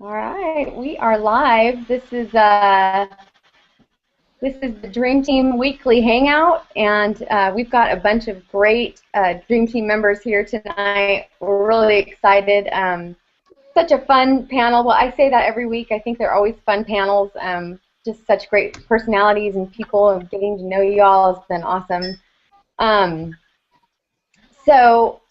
All right, we are live. This is the Dream Team Weekly Hangout, and we've got a bunch of great Dream Team members here tonight. We're really excited. Such a fun panel. Well, I say that every week. I think they're always fun panels. Just such great personalities and people, and getting to know you all has been awesome. Um, so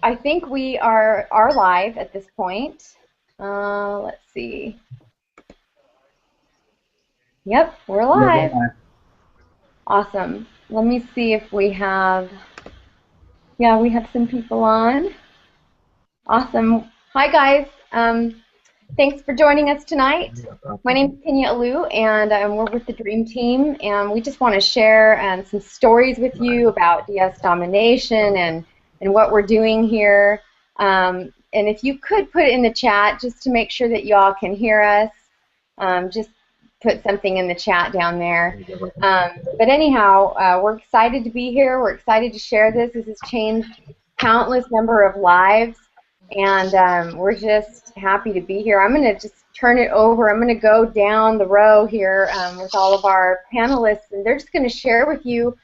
I think we are live at this point. Let's see. Yep, we're Yeah, go live. ahead. Awesome. Let me see if we have, yeah, we have some people on. Awesome. Hi, guys. Thanks for joining us tonight. My name is Kenya Alou, and we're with the Dream Team, and we just want to share some stories with you about DS Domination and what we're doing here. And if you could put it in the chat just to make sure that you all can hear us, just put something in the chat down there. But anyhow, we're excited to be here. We're excited to share this. This has changed countless number of lives, and we're just happy to be here. I'm going to just turn it over. I'm going to go down the row here with all of our panelists, and they're just going to share with you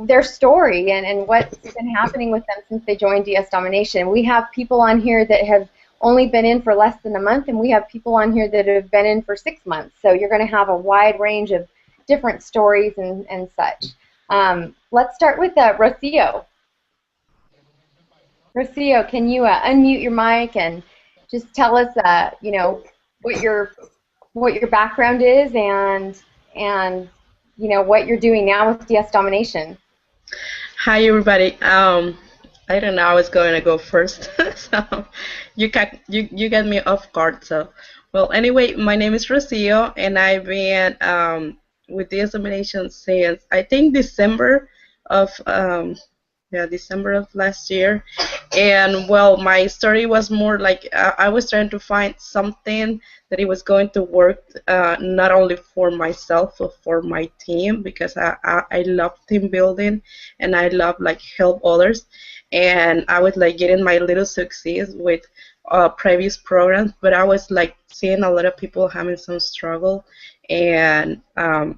their story and what's been happening with them since they joined DS Domination. We have people on here that have only been in for less than a month, and we have people on here that have been in for 6 months. So you're going to have a wide range of different stories and such. Let's start with Rocio. Rocio, can you unmute your mic and just tell us, you know, what your background is and you know what you're doing now with DS Domination. Hi everybody. I don't know. I was going to go first, so you got me off guard. So, well, anyway, my name is Rocio, and I've been with the examination since I think December of December of last year. And well, my story was more like I was trying to find something that it was going to work not only for myself but for my team, because I love team building and I love like help others. And I was like getting my little success with previous programs, but I was like seeing a lot of people having some struggle, and I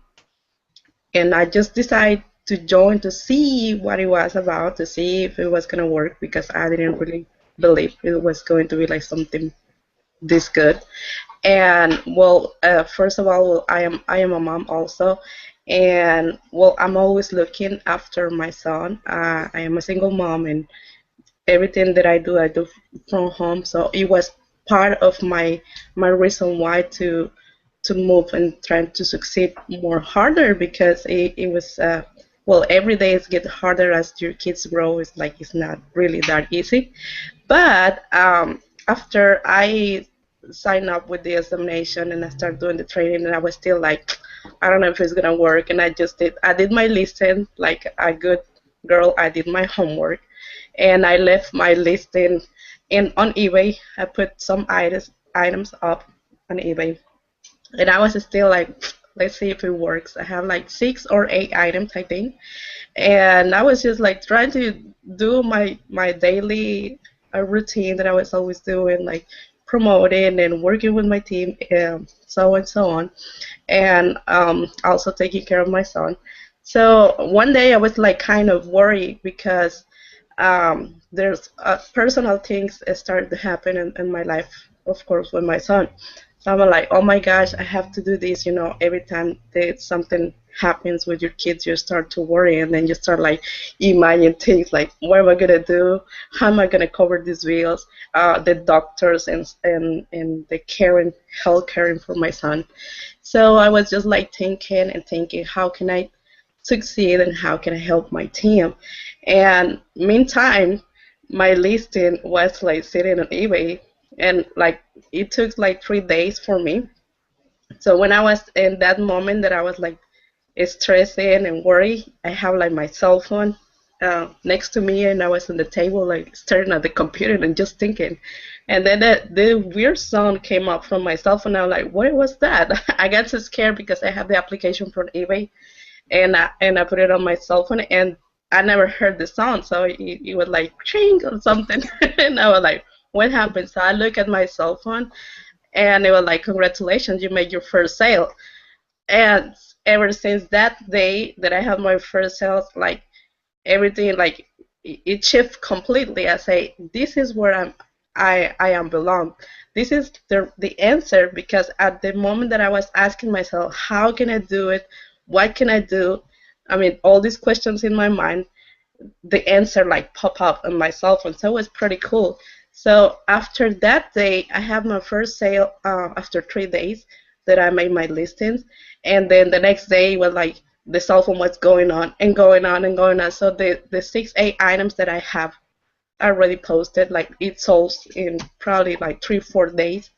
just decided to join to see what it was about, to see if it was gonna work, because I didn't really believe it was going to be like something this good. And well, first of all, well, I am a mom also, and well, I'm always looking after my son. I am a single mom, and everything that I do from home. So it was part of my reason why to move and trying to succeed more harder, because it was well, every day it's get harder as your kids grow. It's like it's not really that easy. But after I signed up with the examination and I started doing the training, and I was still like, I don't know if it's gonna work. And I did my listing like a good girl. I did my homework, and I left my listing in on eBay. I put some items up on eBay, and I was still like, let's see if it works. I have like 6 or 8 items, I think, and I was just like trying to do my daily routine that I was always doing, like promoting and working with my team, and so on and so on, and also taking care of my son. So one day I was like kind of worried, because there's personal things that started to happen in my life, of course, with my son. So I'm like, oh my gosh, I have to do this. Every time that something happens with your kids, you start to worry, and then you start like imagining things like, what am I gonna do? How am I gonna cover these bills? The doctors and the health caring for my son. So I was just like thinking and thinking, how can I succeed and how can I help my team? And meantime, my listing was like sitting on eBay, and like it took like 3 days for me. So when I was in that moment that I was like stressing and worried, I have like my cell phone next to me, and I was on the table like staring at the computer and just thinking. And then the weird sound came up from my cell phone. I was like, what was that? I got so scared because I have the application from eBay, and I put it on my cell phone, and I never heard the sound, so it was like ching or something, and I was like, what happened? So I look at my cell phone, and they were like, "Congratulations, you made your first sale." And ever since that day that I had my first sales, like everything, like it shifts completely. I say, this is where I am belong. This is the answer, because at the moment that I was asking myself, how can I do it? What can I do? I mean, all these questions in my mind, the answer like pop up on my cell phone. So it was pretty cool. So after that day, I have my first sale after 3 days that I made my listings, and then the next day was like the cell phone was going on and going on and going on. So the 6 8 items that I have already posted, like it sold in probably like 3 4 days.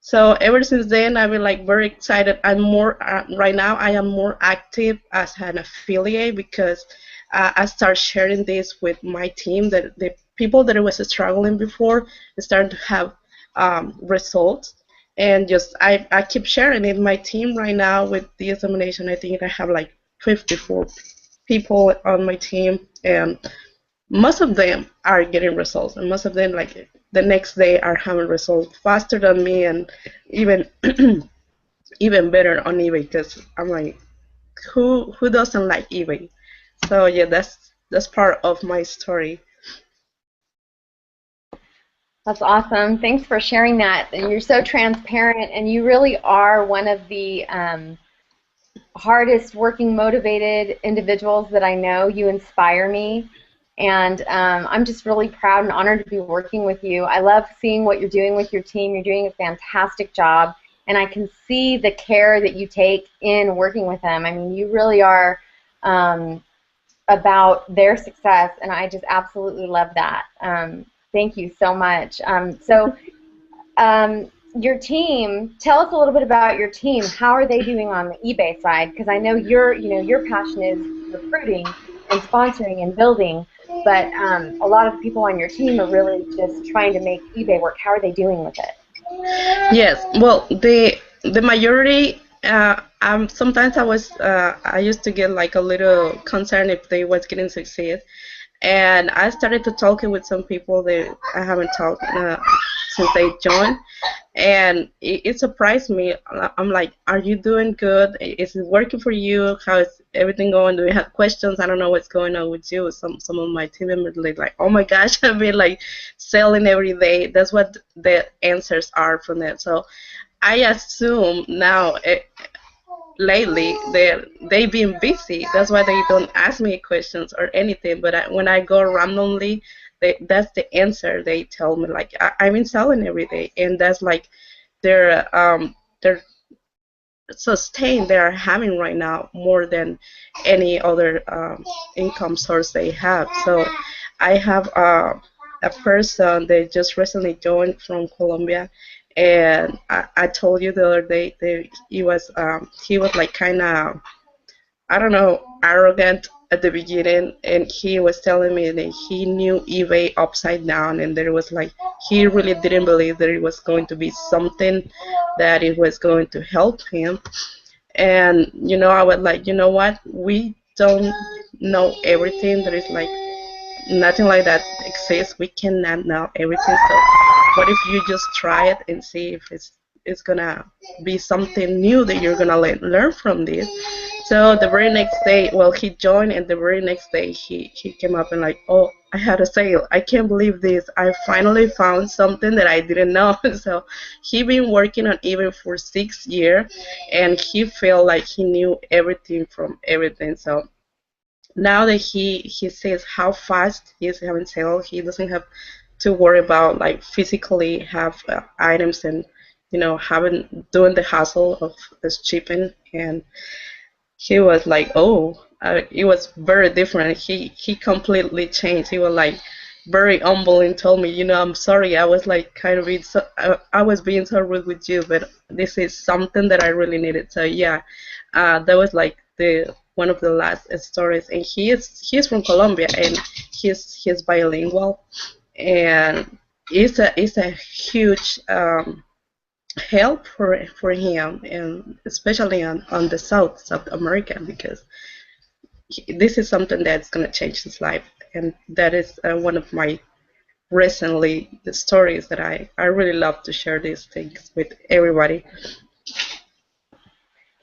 So ever since then, I've been like very excited. I'm more right now. I am more active as an affiliate, because I start sharing this with my team. That the people that was struggling before start to have results, and just I keep sharing it. My team right now with Ds Domination, I think I have like 54 people on my team, and most of them are getting results, and most of them like the next day are having results faster than me, and even even better on eBay, because I'm like, who doesn't like eBay? So yeah, that's part of my story. That's awesome. Thanks for sharing that. And you're so transparent, and you really are one of the hardest working, motivated individuals that I know. You inspire me, and I'm just really proud and honored to be working with you. I love seeing what you're doing with your team. You're doing a fantastic job, and I can see the care that you take in working with them. I mean, you really are about their success, and I just absolutely love that. Thank you so much. Your team, tell us a little bit about your team. How are they doing on the eBay side? Because I know your passion is recruiting and sponsoring and building, but a lot of the people on your team are really just trying to make eBay work. How are they doing with it? Yes, well, the majority. Sometimes I used to get like a little concerned if they was getting succeed, and I started to talking with some people that I haven't talked since they joined, and it surprised me. I'm like, are you doing good? Is it working for you? How is everything going? Do you have questions? I don't know what's going on with you. Some of my team members like, oh my gosh, I've been like selling every day. That's what the answers are from that. So I assume now, lately they've been busy. That's why they don't ask me questions or anything. But when I go randomly, that's the answer they tell me. Like, I've been selling every day, and that's like their sustain they are having right now more than any other income source they have. So I have a person that just recently joined from Colombia, and I told you the other day that he was like kind of, I don't know, arrogant at the beginning, and he was telling me that he knew eBay upside down, and there was like he really didn't believe that it was going to be something that it was going to help him. And I was like, you know what? We don't know everything. There is like nothing like that exists. We cannot know everything. So what if you just try it and see if it's gonna be something new that you're gonna learn from this. So the very next day, well, he joined, and the very next day he came up and like, oh, I had a sale. I can't believe this. I finally found something that I didn't know. So he been working on eBay for 6 years, and he felt like he knew everything from everything. So now that he sees how fast he is having sales, he doesn't have to worry about like physically have items, and having doing the hassle of this shipping. And he was like, oh, it was very different. He completely changed. He was like very humble and told me, I'm sorry. I was like kind of being so, I was being so rude with you, but this is something that I really needed. So yeah, that was like the one of the last stories. And he's from Colombia, and he's bilingual, and it's a huge help for him, and especially on the South America, because this is something that's going to change his life, and that is one of my recently the stories that I really love to share these things with everybody.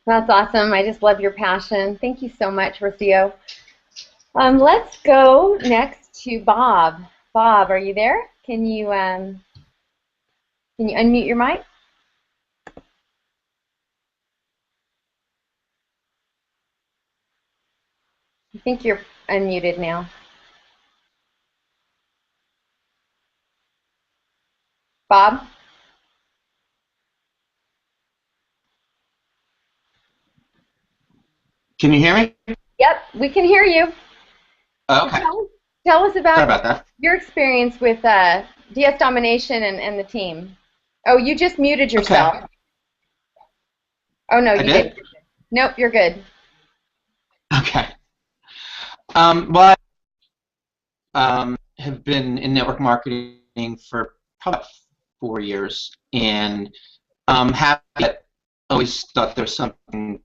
That's awesome. I just love your passion. Thank you so much, Rocio. Let's go next to Bob. Bob, are you there? Can you unmute your mic? I think you're unmuted now. Bob? Can you hear me? Yep, we can hear you. Okay. Tell us Sorry about about that. your experience with DS Domination and the team. Oh, you just muted yourself. Okay. Oh, no, you I did? didn't. Nope, you're good. Okay. Well, I have been in network marketing for probably 4 years, and happy that always thought there was something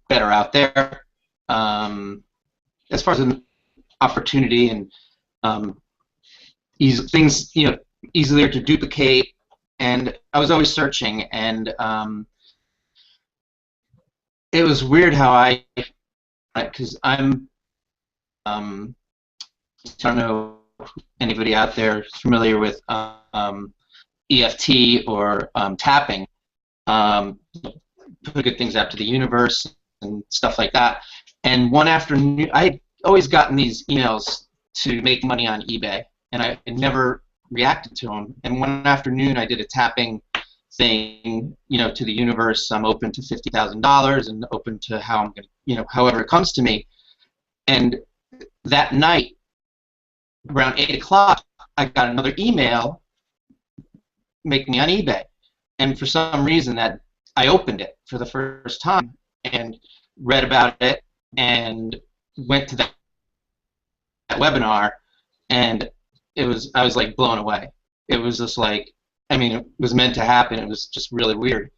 better out there. As far as an opportunity and things, easier to duplicate, and I was always searching, and it was weird how because I don't know if anybody out there is familiar with EFT or tapping, put good things out to the universe and stuff like that. And one afternoon, I had always gotten these emails to make money on eBay, and I had never reacted to them. And one afternoon, I did a tapping thing, to the universe. I'm open to $50,000 and open to how I'm going to, however it comes to me. And that night, around 8 o'clock, I got another email making me on eBay. And for some reason that I opened it for the first time and read about it and went to that webinar, and I was like blown away. It was just like, it was meant to happen. It was just really weird.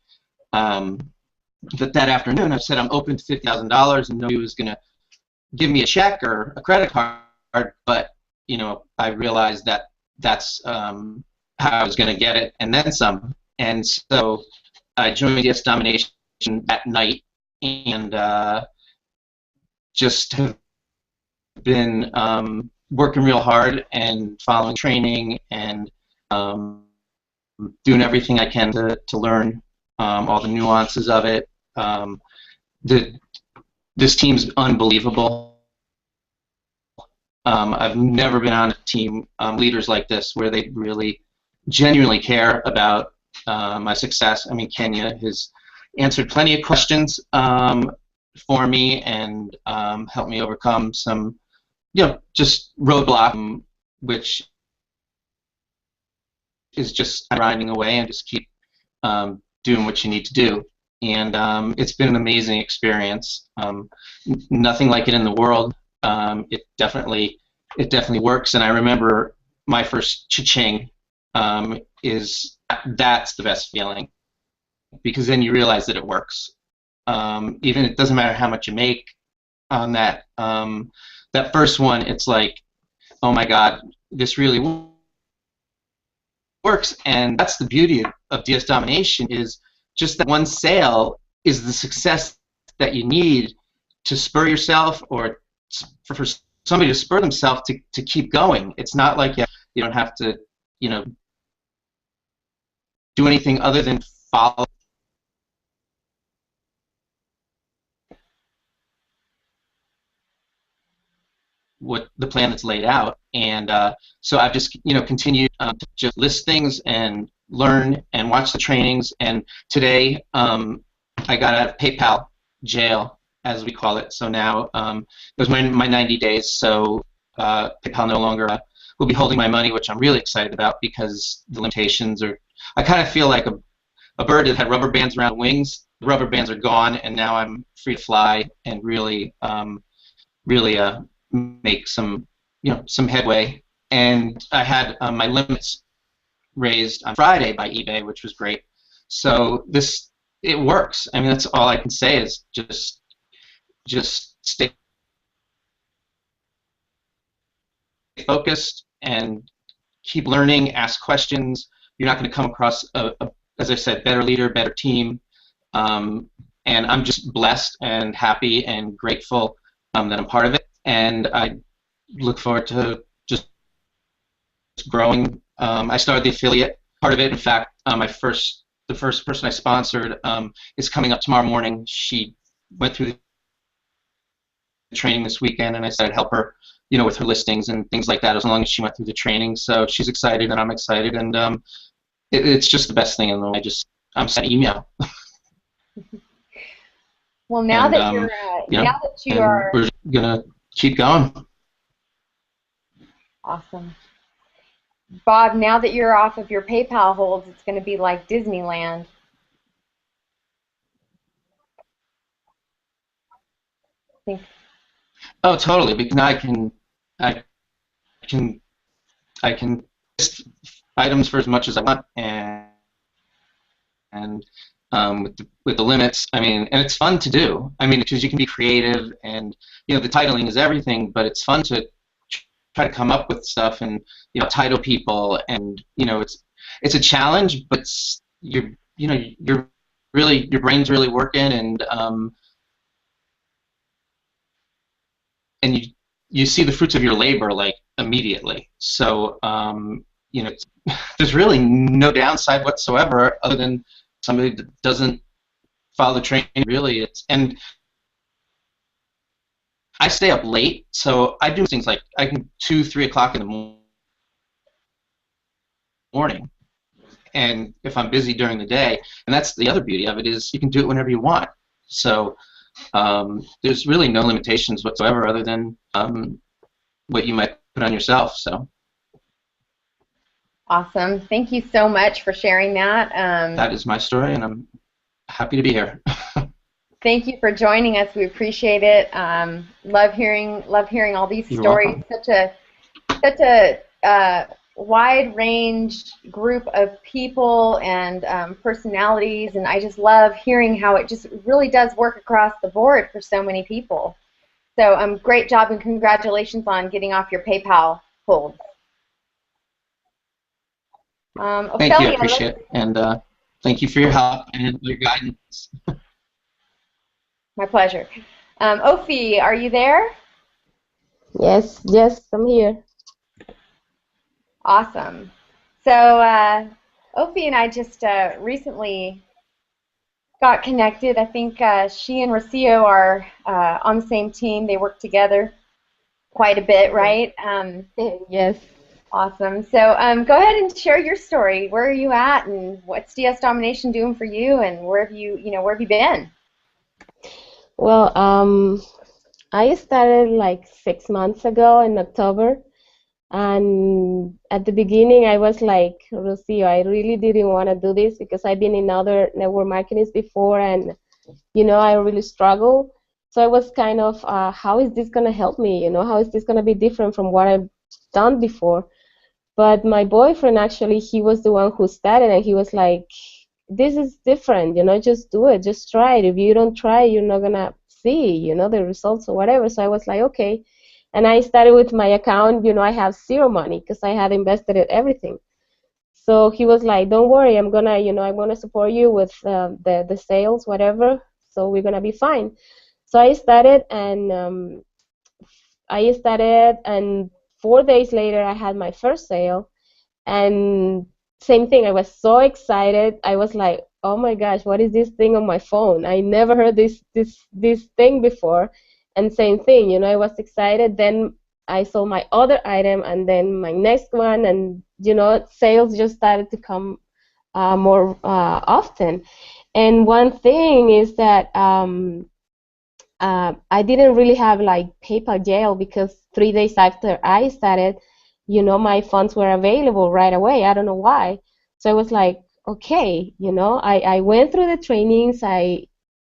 But that afternoon I said I'm open to $50,000 and nobody was going to give me a check or a credit card, but I realized that that's how I was going to get it and then some. And so I joined Ds Domination that night, and just have been working real hard and following training and doing everything I can to learn all the nuances of it. This team's unbelievable. I've never been on a team, leaders like this, where they really genuinely care about my success. Kenya has answered plenty of questions for me and helped me overcome some, just roadblock, which is just grinding away and just keep doing what you need to do. And it's been an amazing experience. Nothing like it in the world. It definitely works. And I remember my first cha-ching that's the best feeling, because then you realize that it works. Even it doesn't matter how much you make on that that first one. It's like, oh my God, this really works. And that's the beauty of DS Domination, is just that one sale is the success that you need to spur yourself, or for somebody to spur themselves to keep going. It's not like you don't have to do anything other than follow what the plan that's laid out. And so I've just continued to just list things and learn and watch the trainings. And today I got out of PayPal jail, as we call it. So now it was my 90 days. So PayPal no longer will be holding my money, which I'm really excited about, because the limitations are. I kind of feel like a bird that had rubber bands around wings. The rubber bands are gone, and now I'm free to fly and really, make some headway. And I had my limits raised on Friday by eBay, which was great. So it works. That's all I can say, is just stay focused and keep learning, ask questions. You're not going to come across, as I said, better leader, better team. And I'm just blessed and happy and grateful that I'm part of it. And I look forward to just growing. I started the affiliate part of it. In fact, the first person I sponsored is coming up tomorrow morning. She went through the training this weekend, and I said I'd help her, with her listings and things like that, as long as she went through the training. So she's excited, and I'm excited, and it's just the best thing in the world. I'm sent email. Well, now and, that you are, we're gonna keep going. Awesome. Bob, now that you're off of your PayPal holds, it's going to be like Disneyland. Oh, totally. Because now I can list items for as much as I want, and with the limits, I mean, and it's fun to do. I mean, because you can be creative, and the titling is everything, but it's fun to try to come up with stuff and title people, and it's a challenge, but your brain's really working, and you see the fruits of your labor like immediately. So there's really no downside whatsoever, other than somebody that doesn't follow the training. Really, and I stay up late, so I do things like I can 2, 3 o'clock in the morning, and if I'm busy during the day, and that's the other beauty of it, is you can do it whenever you want. So there's really no limitations whatsoever, other than what you might put on yourself. So awesome. Thank you so much for sharing that. That is my story, and I'm happy to be here. Thank you for joining us. We appreciate it. Love hearing all these You're stories. welcome. Such a wide range group of people and personalities, and I just love hearing how it just really does work across the board for so many people. So great job, and congratulations on getting off your PayPal hold. Thank you, I appreciate it, and thank you for your help and your guidance. My pleasure. Ophi, are you there? Yes, I'm here. Awesome. So Ophi and I just recently got connected. I think she and Rocio are on the same team. They work together quite a bit, right? Yes. Awesome. So go ahead and share your story. Where are you at, and what's DS Domination doing for you, and where have you been? Well, I started like 6 months ago in October, and at the beginning I was like, Rocio, I really didn't want to do this because I've been in other network marketings before, and I really struggle. So I was kind of, how is this going to help me? How is this going to be different from what I've done before? But my boyfriend, actually, he was the one who started, and he was like, this is different, just do it, just try it. If you don't try, you're not going to see, the results or whatever. So I was like, okay. And I started with my account, I have zero money because I had invested in everything. So he was like, don't worry, I'm going to, I want to support you with the sales, whatever, so we're going to be fine. So I started, and 4 days later, I had my first sale, and same thing. I was so excited. I was like, "Oh my gosh, what is this thing on my phone? I never heard this thing before." And same thing, I was excited. Then I sold my other item, and then my next one, and sales just started to come more often. And one thing is that I didn't really have like PayPal jail, because 3 days after I started, my funds were available right away. I don't know why. So I was like, okay, I went through the trainings. I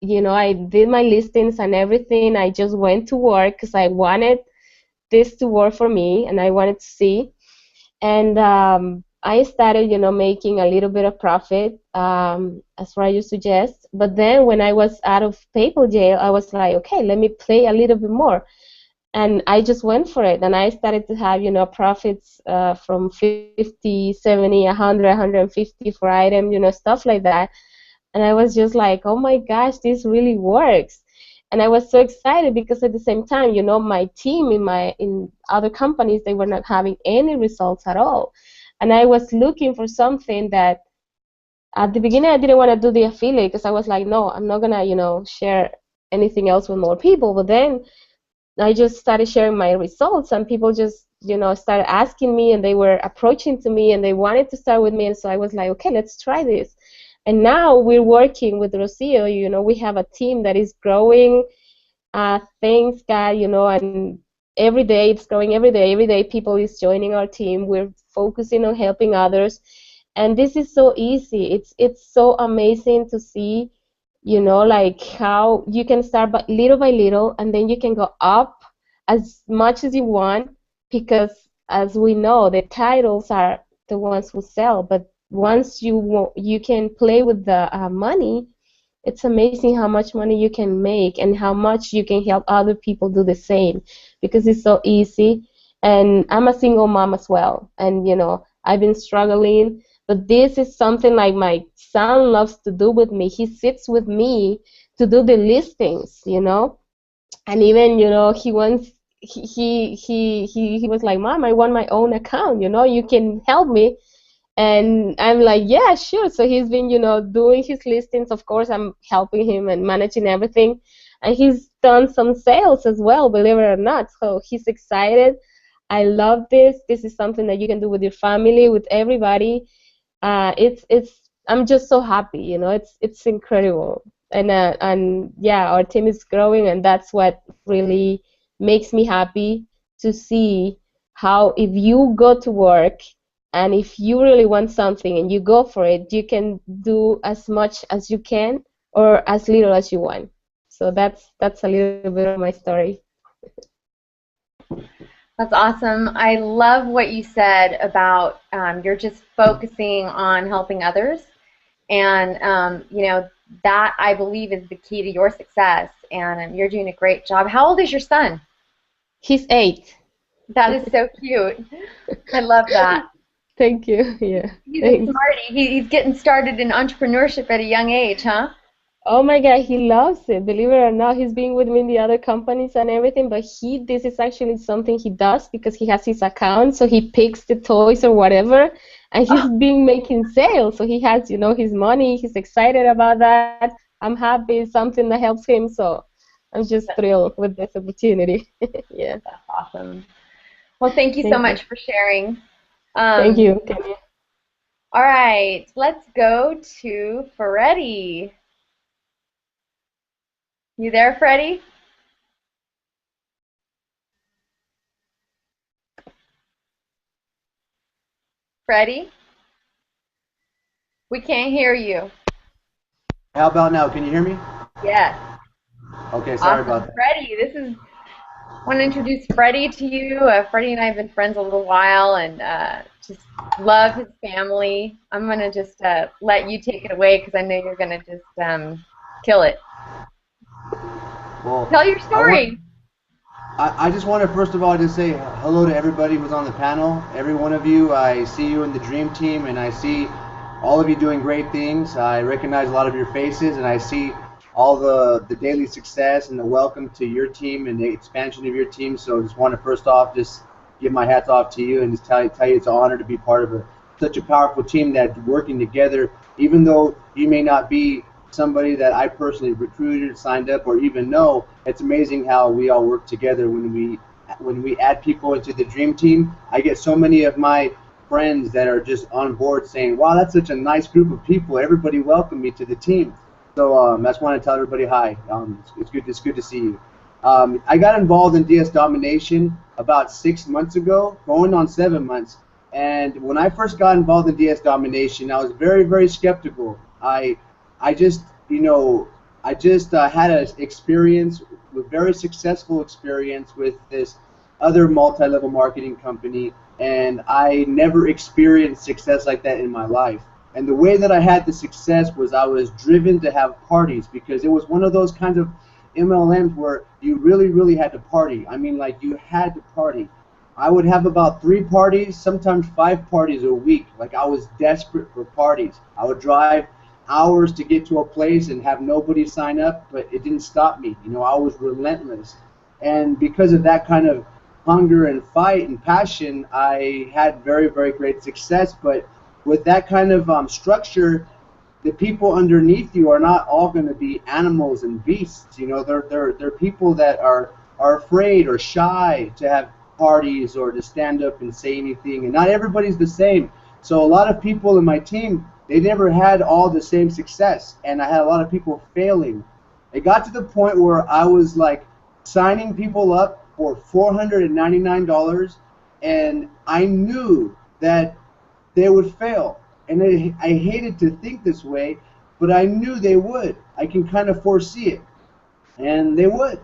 did my listings and everything. I just went to work because I wanted this to work for me, and I wanted to see. And I started, making a little bit of profit, as far as you suggest. But then when I was out of PayPal jail, I was like, okay, let me play a little bit more. And I just went for it, and I started to have, profits from 50, 70, 100, 150 for item, stuff like that. And I was just like, oh my gosh, this really works. And I was so excited because at the same time, my team in other companies, they were not having any results at all. And I was looking for something that at the beginning I didn't want to do the affiliate because I was like, no, I'm not gonna, share anything else with more people. But then I just started sharing my results, and people just, started asking me, and they were approaching to me, and they wanted to start with me. And so I was like, okay, let's try this. And now we're working with Rocio. We have a team that is growing. Thanks God, and every day it's growing. Every day, people is joining our team. We're focusing on helping others, and this is so easy. It's so amazing to see, like how you can start by little, and then you can go up as much as you want, because as we know, the titles are the ones who sell. But once you can play with the money, it's amazing how much money you can make and how much you can help other people do the same, because it's so easy. And I'm a single mom as well, and I've been struggling, but this is something like my son loves to do with me. He sits with me to do the listings, and even he wants he was like, Mom, I want my own account, you can help me. And I'm like, yeah, sure. So he's been, doing his listings. Of course, I'm helping him and managing everything. And he's done some sales as well, believe it or not. So he's excited. I love this. This is something that you can do with your family, with everybody. I'm just so happy. It's incredible. And yeah, our team is growing, and that's what really makes me happy to see how if you go to work, and if you really want something and you go for it, you can do as much as you can or as little as you want. So that's a little bit of my story. That's awesome. I love what you said about you're just focusing on helping others. And, that I believe is the key to your success. And you're doing a great job. How old is your son? He's 8. That is so cute. I love that. Thank you. Yeah. He's a smarty. He's getting started in entrepreneurship at a young age, huh? Oh my God, he loves it. Believe it or not, he's been with me in the other companies and everything, but this is actually something he does because he has his account, so he picks the toys or whatever, and he's been making sales, so he has, his money. He's excited about that. I'm happy. It's something that helps him, so I'm just thrilled with this opportunity. Yeah. That's awesome. Well, thank you so much for sharing. Thank you, Kenya. All right, let's go to Freddie. You there, Freddie? Freddie? We can't hear you. How about now? Can you hear me? Yes. Okay, sorry Awesome. about that. Freddie, I want to introduce Freddie to you. Freddie and I have been friends a little while, and just love his family. I'm going to just let you take it away because I know you're going to just kill it. Well, Tell your story. I just want to first of all just say hello to everybody who's on the panel. Every one of you, I see you in the Dream Team, and I see all of you doing great things. I recognize a lot of your faces, and I see all the daily success and the welcome to your team and the expansion of your team. So I just want to first off just give my hats off to you and just tell you it's an honor to be part of such a powerful team that's working together. Even though you may not be somebody that I personally recruited, signed up, or even know, it's amazing how we all work together when we add people into the Dream Team. I get so many of my friends that are just on board saying, wow, that's such a nice group of people. Everybody welcomed me to the team. So I just want to tell everybody hi. It's good to see you. I got involved in DS Domination about 6 months ago, going on 7 months. And when I first got involved in DS Domination, I was very, very skeptical. I just had an experience, a very successful experience with this other multi-level marketing company, and I never experienced success like that in my life. And the way that I had the success was I was driven to have parties, because it was one of those kinds of MLMs where you really had to party. I mean, like, you had to party. I would have about 3 parties, sometimes 5 parties a week. Like, I was desperate for parties. I would drive hours to get to a place and have nobody sign up, but it didn't stop me. You know, I was relentless. And because of that kind of hunger and fight and passion, I had very great success. But with that kind of structure, the people underneath you are not all going to be animals and beasts. You know, they're people that are afraid or shy to have parties or to stand up and say anything, and not everybody's the same. So a lot of people in my team, they never had all the same success, and I had a lot of people failing. It got to the point where I was like signing people up for $499, and I knew that they would fail. And I hated to think this way, but I knew they would. I can kind of foresee it. And they would.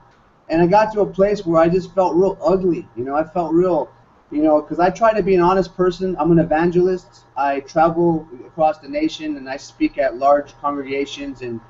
And I got to a place where I just felt real ugly. You know, I felt real, you know, because I try to be an honest person. I'm an evangelist. I travel across the nation, and I speak at large congregations and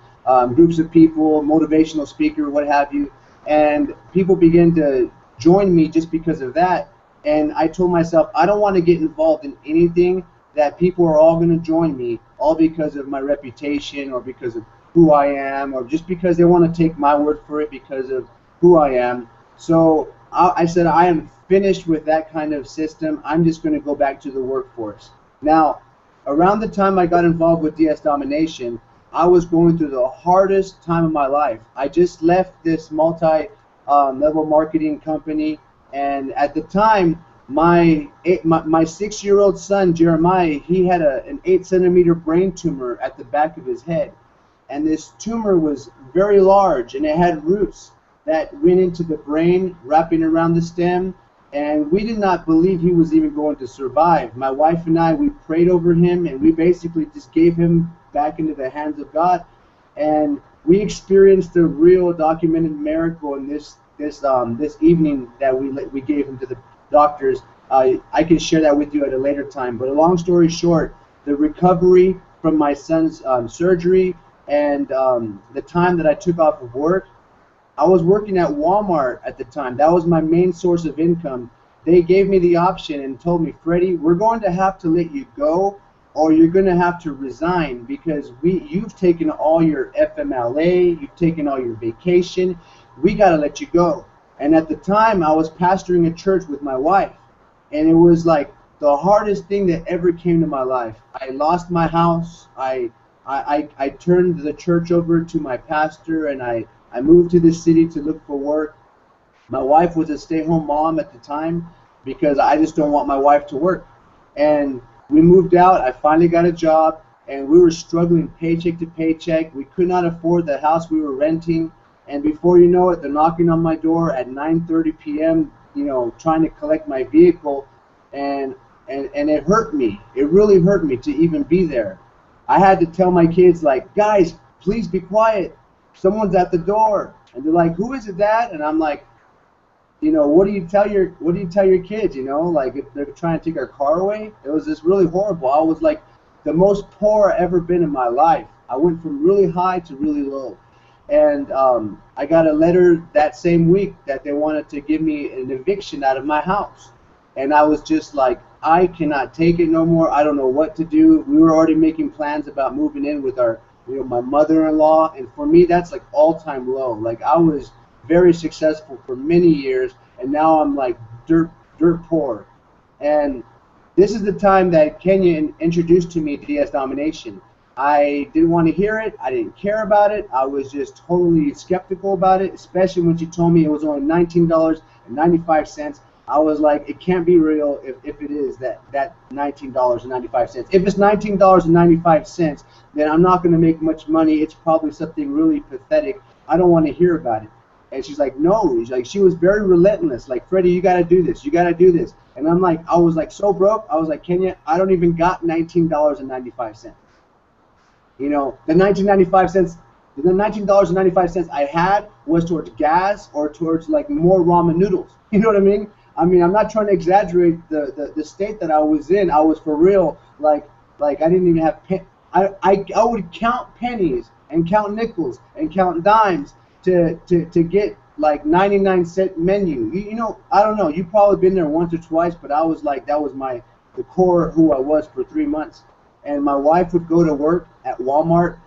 groups of people, motivational speaker, what have you. And people begin to join me just because of that. And I told myself, I don't want to get involved in anything that people are all going to join me, all because of my reputation or because of who I am, or just because they want to take my word for it because of who I am. So I said, I am finished with that kind of system. I'm just going to go back to the workforce. Now, around the time I got involved with Ds Domination, I was going through the hardest time of my life. I just left this multi-level marketing company, and at the time, my 6-year-old son, Jeremiah, he had an 8-centimeter brain tumor at the back of his head. And this tumor was very large, and it had roots that went into the brain, wrapping around the stem, and we did not believe he was even going to survive. My wife and I, we prayed over him, and we basically just gave him back into the hands of God, and we experienced a real documented miracle in this evening that we gave him to the doctors. I can share that with you at a later time, but a long story short, the recovery from my son's surgery and the time that I took off of work, I was working at Walmart at the time. That was my main source of income. They gave me the option and told me, Freddie, we're going to have to let you go, or you're going to have to resign, because you've taken all your FMLA, you've taken all your vacation, we got to let you go. And at the time, I was pastoring a church with my wife, and it was like the hardest thing that ever came to my life. I lost my house. I turned the church over to my pastor, and I moved to the city to look for work. My wife was a stay-home mom at the time because I just don't want my wife to work. And we moved out. I finally got a job, and we were struggling paycheck to paycheck. We could not afford the house we were renting. And before you know it, they're knocking on my door at 9:30 p.m., you know, trying to collect my vehicle. And it hurt me. It really hurt me to even be there. I had to tell my kids, like, guys, please be quiet. Someone's at the door. And they're like, who is it, Dad? And I'm like, you know, what do you tell your kids, you know, like if they're trying to take our car away? It was just really horrible. I was like the most poor I've ever been in my life. I went from really high to really low. And I got a letter that same week that they wanted to give me an eviction out of my house. And I was just like, I cannot take it no more. I don't know what to do. We were already making plans about moving in with our, you know, my mother-in-law. And for me, that's like all-time low. Like, I was very successful for many years, and now I'm like dirt poor. And this is the time that Kenya introduced to me Ds Domination. I didn't want to hear it. I didn't care about it. I was just totally skeptical about it, especially when she told me it was only $19.95. I was like, it can't be real if it is that $19.95. If it's $19.95, then I'm not going to make much money. It's probably something really pathetic. I don't want to hear about it. And she's like, no. She's like, she was very relentless. Like, Freddie, you got to do this. You got to do this. And I'm like, I was like so broke. I was like, Kenya, I don't even got $19.95. You know, the $19.95 I had was towards gas or towards like more ramen noodles. You know what I mean? I mean, I'm not trying to exaggerate the state that I was in. I was for real, like I didn't even have I would count pennies and count nickels and count dimes to get like 99-cent menu. You know, I don't know. You've probably been there once or twice, but I was like, that was the core who I was for 3 months. And my wife would go to work at Walmart.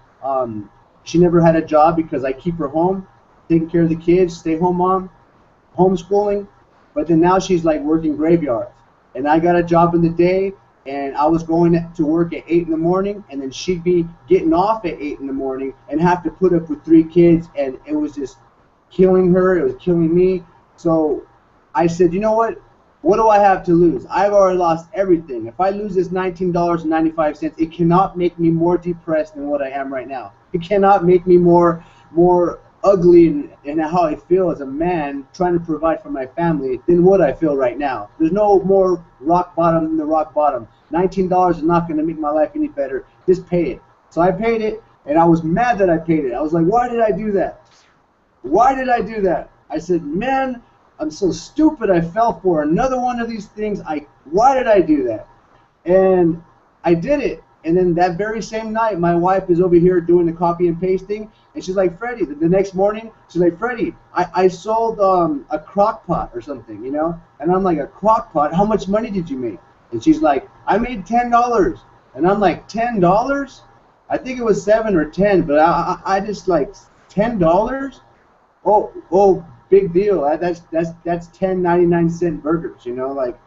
She never had a job because I keep her home, taking care of the kids, stay-home mom, homeschooling. But then now she's like working graveyards. And I got a job in the day, and I was going to work at 8 in the morning, and then she'd be getting off at 8 in the morning and have to put up with 3 kids, and it was just killing her. It was killing me. So I said, you know what? What do I have to lose? I've already lost everything. If I lose this $19.95, it cannot make me more depressed than what I am right now. It cannot make me more ugly in how I feel as a man trying to provide for my family than what I feel right now. There's no more rock bottom than the rock bottom. $19 is not going to make my life any better. Just pay it. So I paid it, and I was mad that I paid it. I was like, why did I do that? Why did I do that? I said, man, I'm so stupid. I fell for another one of these things. Why did I do that? And I did it. And then that very same night, my wife is over here doing the copy and pasting, and she's like, Freddie, the next morning, she's like, Freddie, I sold a crock pot or something, you know? And I'm like, a crock pot? How much money did you make? And she's like, I made $10. And I'm like, $10? I think it was 7 or 10, but I just like, $10? Oh, big deal. That's 10 99-cent burgers, you know? Like,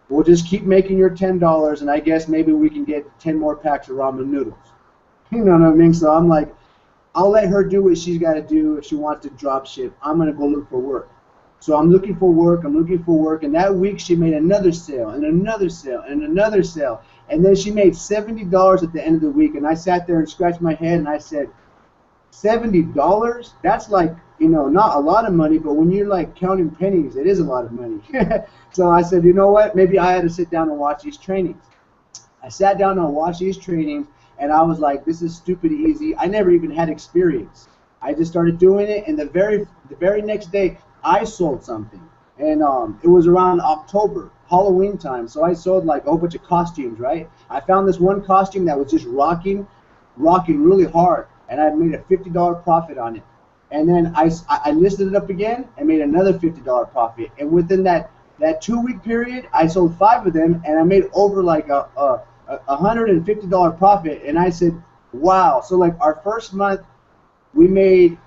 we'll just keep making your $10, and I guess maybe we can get 10 more packs of ramen noodles. You know what I mean? So I'm like, I'll let her do what she's got to do. If she wants to drop ship, I'm going to go look for work. So I'm looking for work, and that week she made another sale, and another sale, and another sale. And then she made $70 at the end of the week, and I sat there and scratched my head, and I said, $70? That's like, you know, not a lot of money, but when you're like counting pennies, it is a lot of money. So I said, you know what, maybe I had to sit down and watch these trainings. I sat down and watched these trainings, and I was like, this is stupid easy. I never even had experience. I just started doing it, and the very next day, I sold something. And it was around October, Halloween time, so I sold like a whole bunch of costumes, right? I found this one costume that was just rocking really hard, and I made a $50 profit on it. And then I listed it up again and made another $50 profit. And within that 2-week period, I sold 5 of them, and I made over like a $150 profit. And I said, wow. So like our first month, it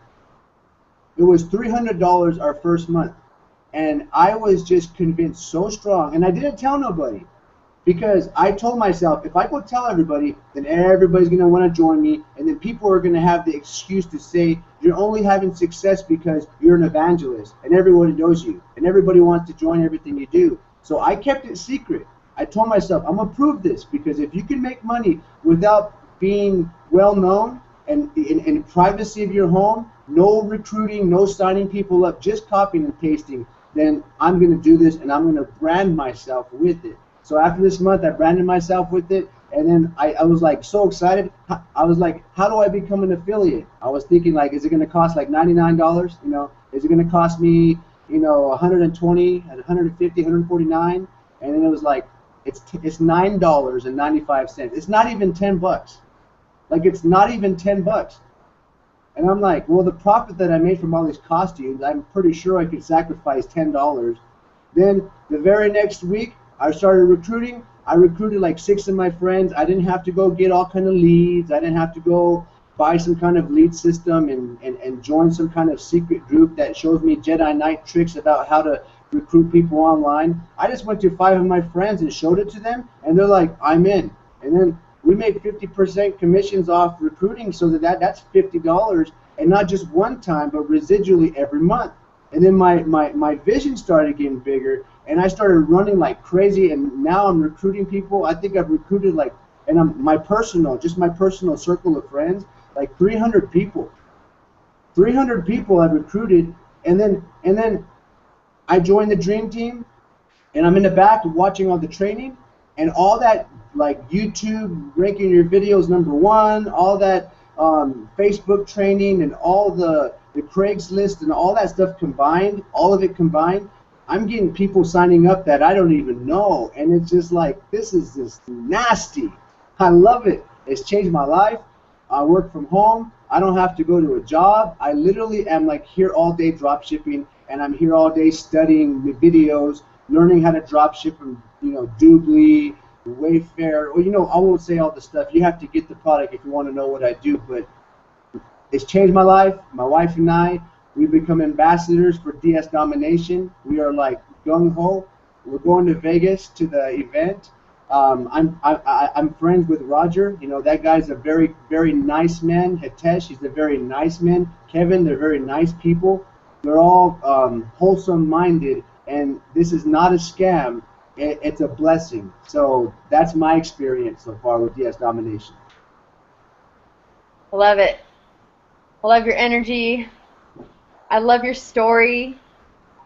was $300 our first month. And I was just convinced so strong. And I didn't tell nobody, because I told myself, if I go tell everybody, then everybody's going to want to join me, and then people are going to have the excuse to say you're only having success because you're an evangelist, and everybody knows you, and everybody wants to join everything you do. So I kept it secret. I told myself, I'm going to prove this, because if you can make money without being well-known and in privacy of your home, no recruiting, no signing people up, just copying and pasting, then I'm going to do this, and I'm going to brand myself with it. So after this month, I branded myself with it, and then I was like so excited. I was like, how do I become an affiliate? I was thinking, like, is it going to cost like $99? You know, is it going to cost me, you know, $120, $150, $149? And then it was like, it's $9.95. It's not even $10. Like, it's not even $10. And I'm like, well, the profit that I made from all these costumes, I'm pretty sure I could sacrifice $10. Then the very next week, I started recruiting. I recruited like 6 of my friends. I didn't have to go get all kind of leads. I didn't have to go buy some kind of lead system and join some kind of secret group that shows me Jedi Knight tricks about how to recruit people online. I just went to 5 of my friends and showed it to them, and they're like, I'm in. And then we make 50% commissions off recruiting, so that's $50, and not just one time, but residually every month. And then my vision started getting bigger, and I started running like crazy, and now I'm recruiting people. I think I've recruited like, and my personal circle of friends, like 300 people. 300 people I've recruited, and then I joined the Dream Team, and I'm in the back watching all the training, and all that like YouTube ranking your videos #1, all that Facebook training, and all the Craigslist and all that stuff combined, all of it combined, I'm getting people signing up that I don't even know, and it's just like, this is just nasty. I love it. It's changed my life. I work from home. I don't have to go to a job. I literally am like here all day drop shipping, and I'm here all day studying the videos, learning how to drop ship from, Doobly, Wayfair, or, I won't say all the stuff. You have to get the product if you want to know what I do, but it's changed my life. My wife and I, we've become ambassadors for DS Domination. We are like gung ho. We're going to Vegas to the event. I'm friends with Roger. That guy's a very, very nice man. Hitesh, he's a very nice man. Kevin, they're very nice people. They're all wholesome minded, and this is not a scam. It's a blessing. So that's my experience so far with DS Domination. I love it. I love your energy. I love your story.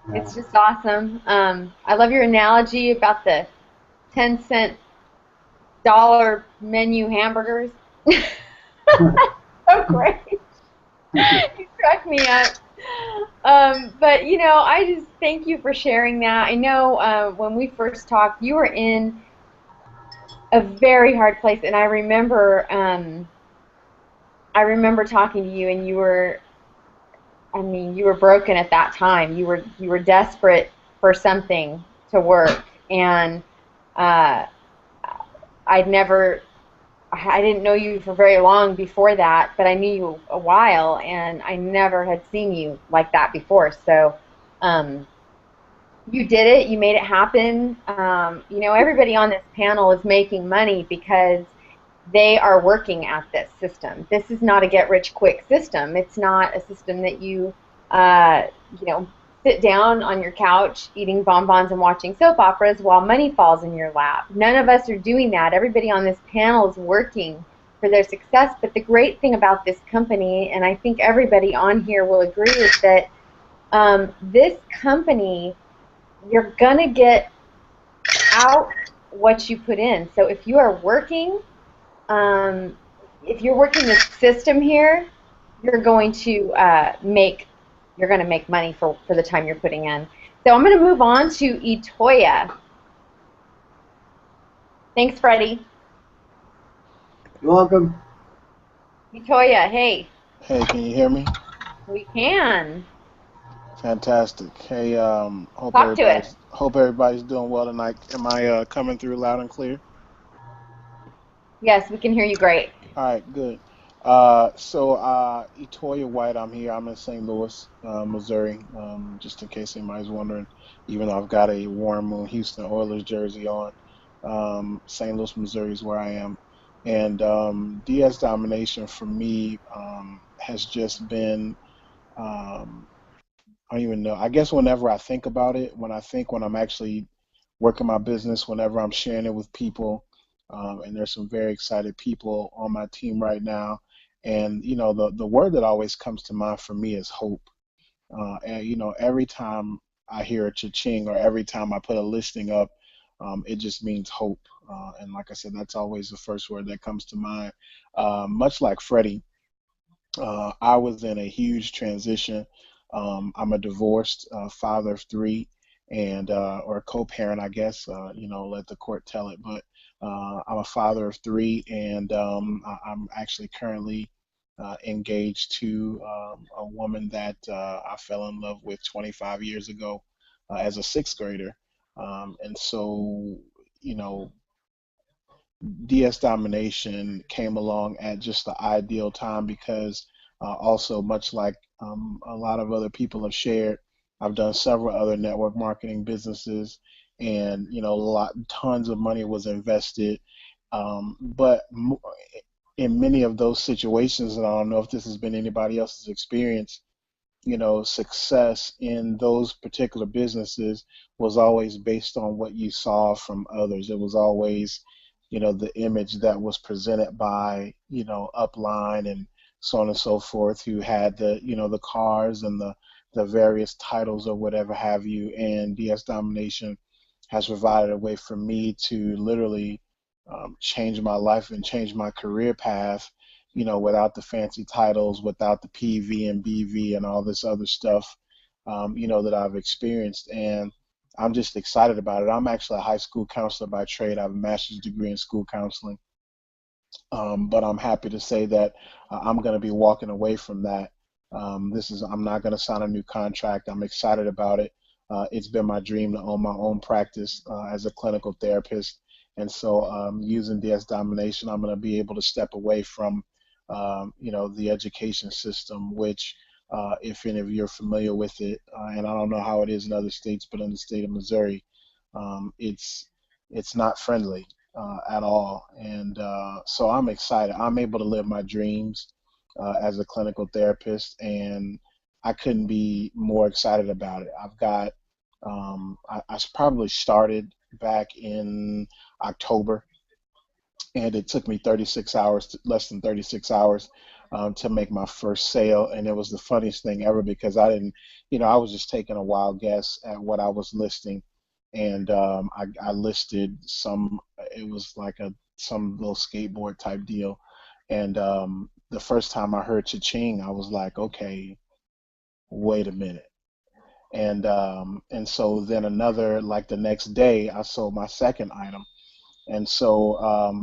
Yeah. It's just awesome. I love your analogy about the 10-cent dollar menu hamburgers. So great. You crack me up. But I just thank you for sharing that. I know when we first talked, you were in a very hard place, and I remember talking to you, and you were broken at that time. You were desperate for something to work, and I didn't know you for very long before that, but I knew you a while, and I never had seen you like that before. So you did it. You made it happen. Everybody on this panel is making money because they are working at this system. This is not a get-rich-quick system. It's not a system that you, sit down on your couch eating bonbons and watching soap operas while money falls in your lap. None of us are doing that. Everybody on this panel is working for their success. But the great thing about this company, and I think everybody on here will agree, is that this company, you're going to get out what you put in. So if you are working, if you're working the system here, you're going to make money for the time you're putting in. So I'm going to move on to Etoya. Thanks, Freddie. You're welcome. Etoya, hey. Hey, can you hear me? We can. Fantastic. Hey, Talk to it. hope everybody's doing well tonight. Am I coming through loud and clear? Yes, we can hear you great. All right, good. Etoya White, I'm here. I'm in St. Louis, Missouri. Just in case anybody's wondering, even though I've got a Warren Moon Houston Oilers jersey on, St. Louis, Missouri is where I am. And DS Domination for me has just been. I don't even know. I guess whenever I think about it, when I'm actually working my business, whenever I'm sharing it with people, and there's some very excited people on my team right now, and the word that always comes to mind for me is hope. And every time I hear a cha-ching or every time I put a listing up, it just means hope. And like I said, that's always the first word that comes to mind. Much like Freddie, I was in a huge transition. I'm a divorced father of three, and or a co-parent, I guess. Let the court tell it. But I'm a father of three, and I'm actually currently engaged to a woman that I fell in love with 25 years ago as a sixth grader. And so, you know, DS Domination came along at just the ideal time because also much like a lot of other people have shared, I've done several other network marketing businesses, and tons of money was invested. But in many of those situations, and I don't know if this has been anybody else's experience, success in those particular businesses was always based on what you saw from others. It was always, the image that was presented by, upline and so on and so forth, who had the cars and the various titles or whatever have you. And DS Domination has provided a way for me to literally change my life and change my career path, without the fancy titles, without the PV and BV and all this other stuff, that I've experienced. And I'm just excited about it. I'm actually a high school counselor by trade. I have a master's degree in school counseling. But I'm happy to say that I'm going to be walking away from that. I'm not going to sign a new contract. I'm excited about it. It's been my dream to own my own practice as a clinical therapist. And so using DS Domination, I'm going to be able to step away from, the education system, which if any of you are familiar with it, and I don't know how it is in other states, but in the state of Missouri, it's not friendly at all. And so I'm excited. I'm able to live my dreams as a clinical therapist, and I couldn't be more excited about it. I've got, I probably started back in October, and it took me 36 hours, less than 36 hours, to make my first sale. And it was the funniest thing ever because I didn't, I was just taking a wild guess at what I was listing. And I listed it was like some little skateboard type deal. And the first time I heard cha-ching, I was like, okay, wait a minute. And so then like the next day, I sold my second item. And so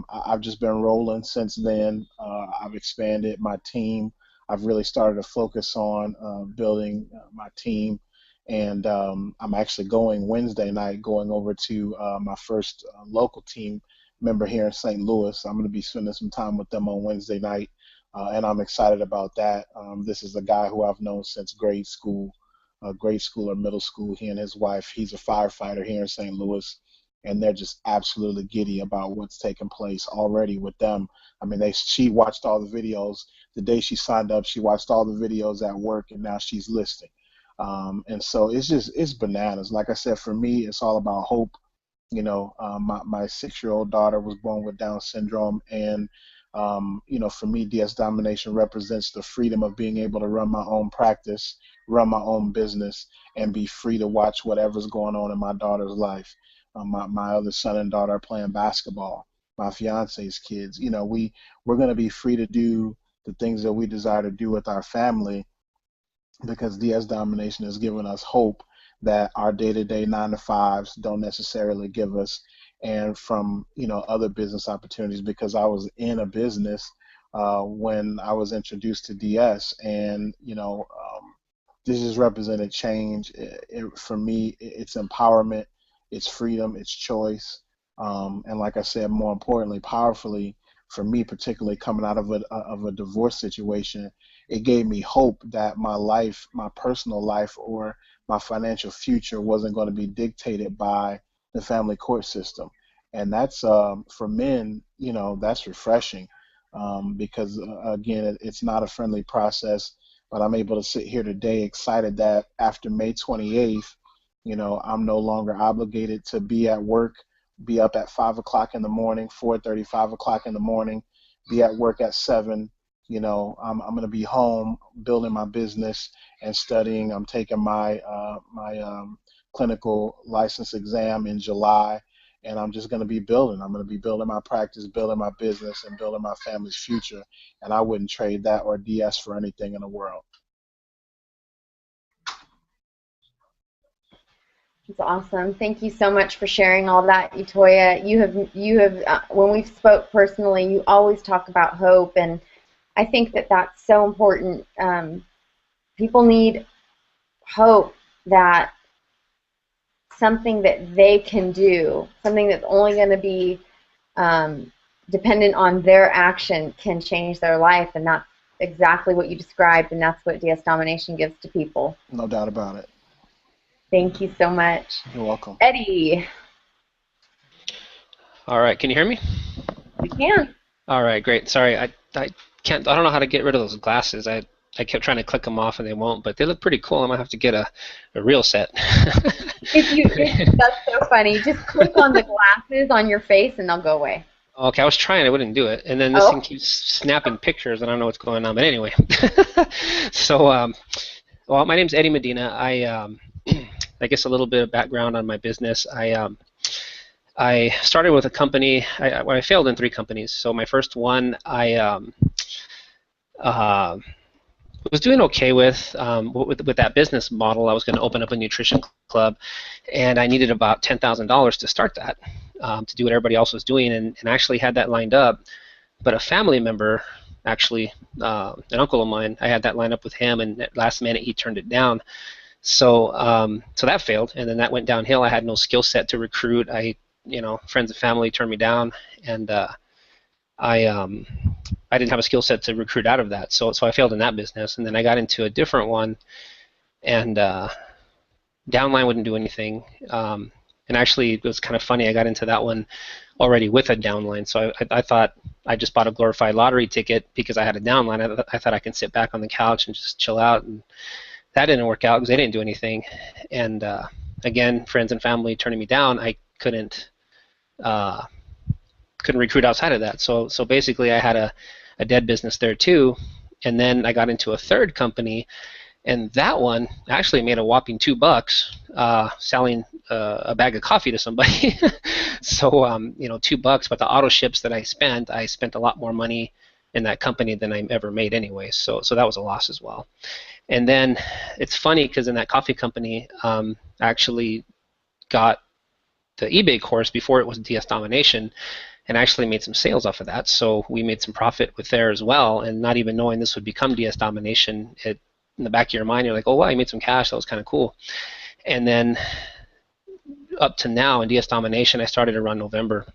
I've just been rolling since then. I've expanded my team. I've really started to focus on building my team. And I'm actually going Wednesday night, going over to my first local team member here in St. Louis. I'm going to be spending some time with them on Wednesday night, and I'm excited about that. This is a guy who I've known since grade school or middle school. He and his wife, he's a firefighter here in St. Louis, and they're just absolutely giddy about what's taking place already with them. I mean, she watched all the videos the day she signed up. She watched all the videos at work, and now she's listing. And so it's bananas. Like I said, for me, it's all about hope. My 6-year-old daughter was born with Down syndrome, and for me, DS Domination represents the freedom of being able to run my own practice, run my own business, and be free to watch whatever's going on in my daughter's life. My other son and daughter are playing basketball. My fiance's kids. We're going to be free to do the things that we desire to do with our family, because DS Domination has given us hope that our day-to-day 9-to-5s don't necessarily give us, and from other business opportunities, because I was in a business when I was introduced to DS, and this has represented change. For me, it's empowerment, it's freedom, it's choice, and like I said, more importantly, powerfully, for me, particularly coming out of a divorce situation, it gave me hope that my life, my personal life, or my financial future wasn't going to be dictated by the family court system. And that's, for men, that's refreshing, because, again, it's not a friendly process, but I'm able to sit here today excited that after May 28th, I'm no longer obligated to be at work, be up at 5 o'clock in the morning, 4:30, 5 o'clock in the morning, be at work at 7. I'm going to be home building my business and studying. I'm taking my clinical license exam in July, and I'm just going to be building. I'm going to be building my practice, building my business, and building my family's future. And I wouldn't trade that or DS for anything in the world. That's awesome. Thank you so much for sharing all that, Itoya. You have when we've spoke personally, you always talk about hope, and I think that that's so important. People need hope that something that they can do, something that's only going to be dependent on their action, can change their life, and that's exactly what you described, and that's what DS Domination gives to people. No doubt about it. Thank you so much. You're welcome. Eddie. All right, can you hear me? We can. All right, great. Sorry, I can't. I don't know how to get rid of those glasses. I kept trying to click them off and they won't, but they look pretty cool. I might have to get a real set. That's so funny. Just click on the glasses on your face and they'll go away. Okay, I was trying. I wouldn't do it, and then this thing keeps snapping pictures. I don't know what's going on, but anyway. So, well, my name's Eddie Medina. I guess a little bit of background on my business. I started with a company. I failed in 3 companies. So my first one, I was doing okay with that business model. I was going to open up a nutrition club, and I needed about $10,000 to start that, to do what everybody else was doing, and actually had that lined up But a family member, actually, an uncle of mine, I had that lined up with him, and at last minute he turned it down. So so that failed, and then that went downhill. I had no skill set to recruit. Friends and family turned me down, and I didn't have a skill set to recruit out of that. So I failed in that business, and then I got into a different one, and downline wouldn't do anything. And actually, it was kind of funny. I got into that one already with a downline. So I thought I just bought a glorified lottery ticket because I had a downline. I thought I can sit back on the couch and just chill out. And that didn't work out because they didn't do anything. And again, friends and family turning me down. I couldn't recruit outside of that. So basically, I had a dead business there too. And then I got into a third company. And that one actually made a whopping $2 selling a bag of coffee to somebody. So $2, but the auto ships that I spent a lot more money in that company than I ever made anyway. So that was a loss as well. And then it's funny because in that coffee company, I actually got the eBay course before it was DS Domination, and actually made some sales off of that. So we made some profit with there as well, and not even knowing this would become DS Domination, in the back of your mind, you're like, oh, wow, you made some cash. That was kind of cool. And then up to now in DS Domination, I started around November.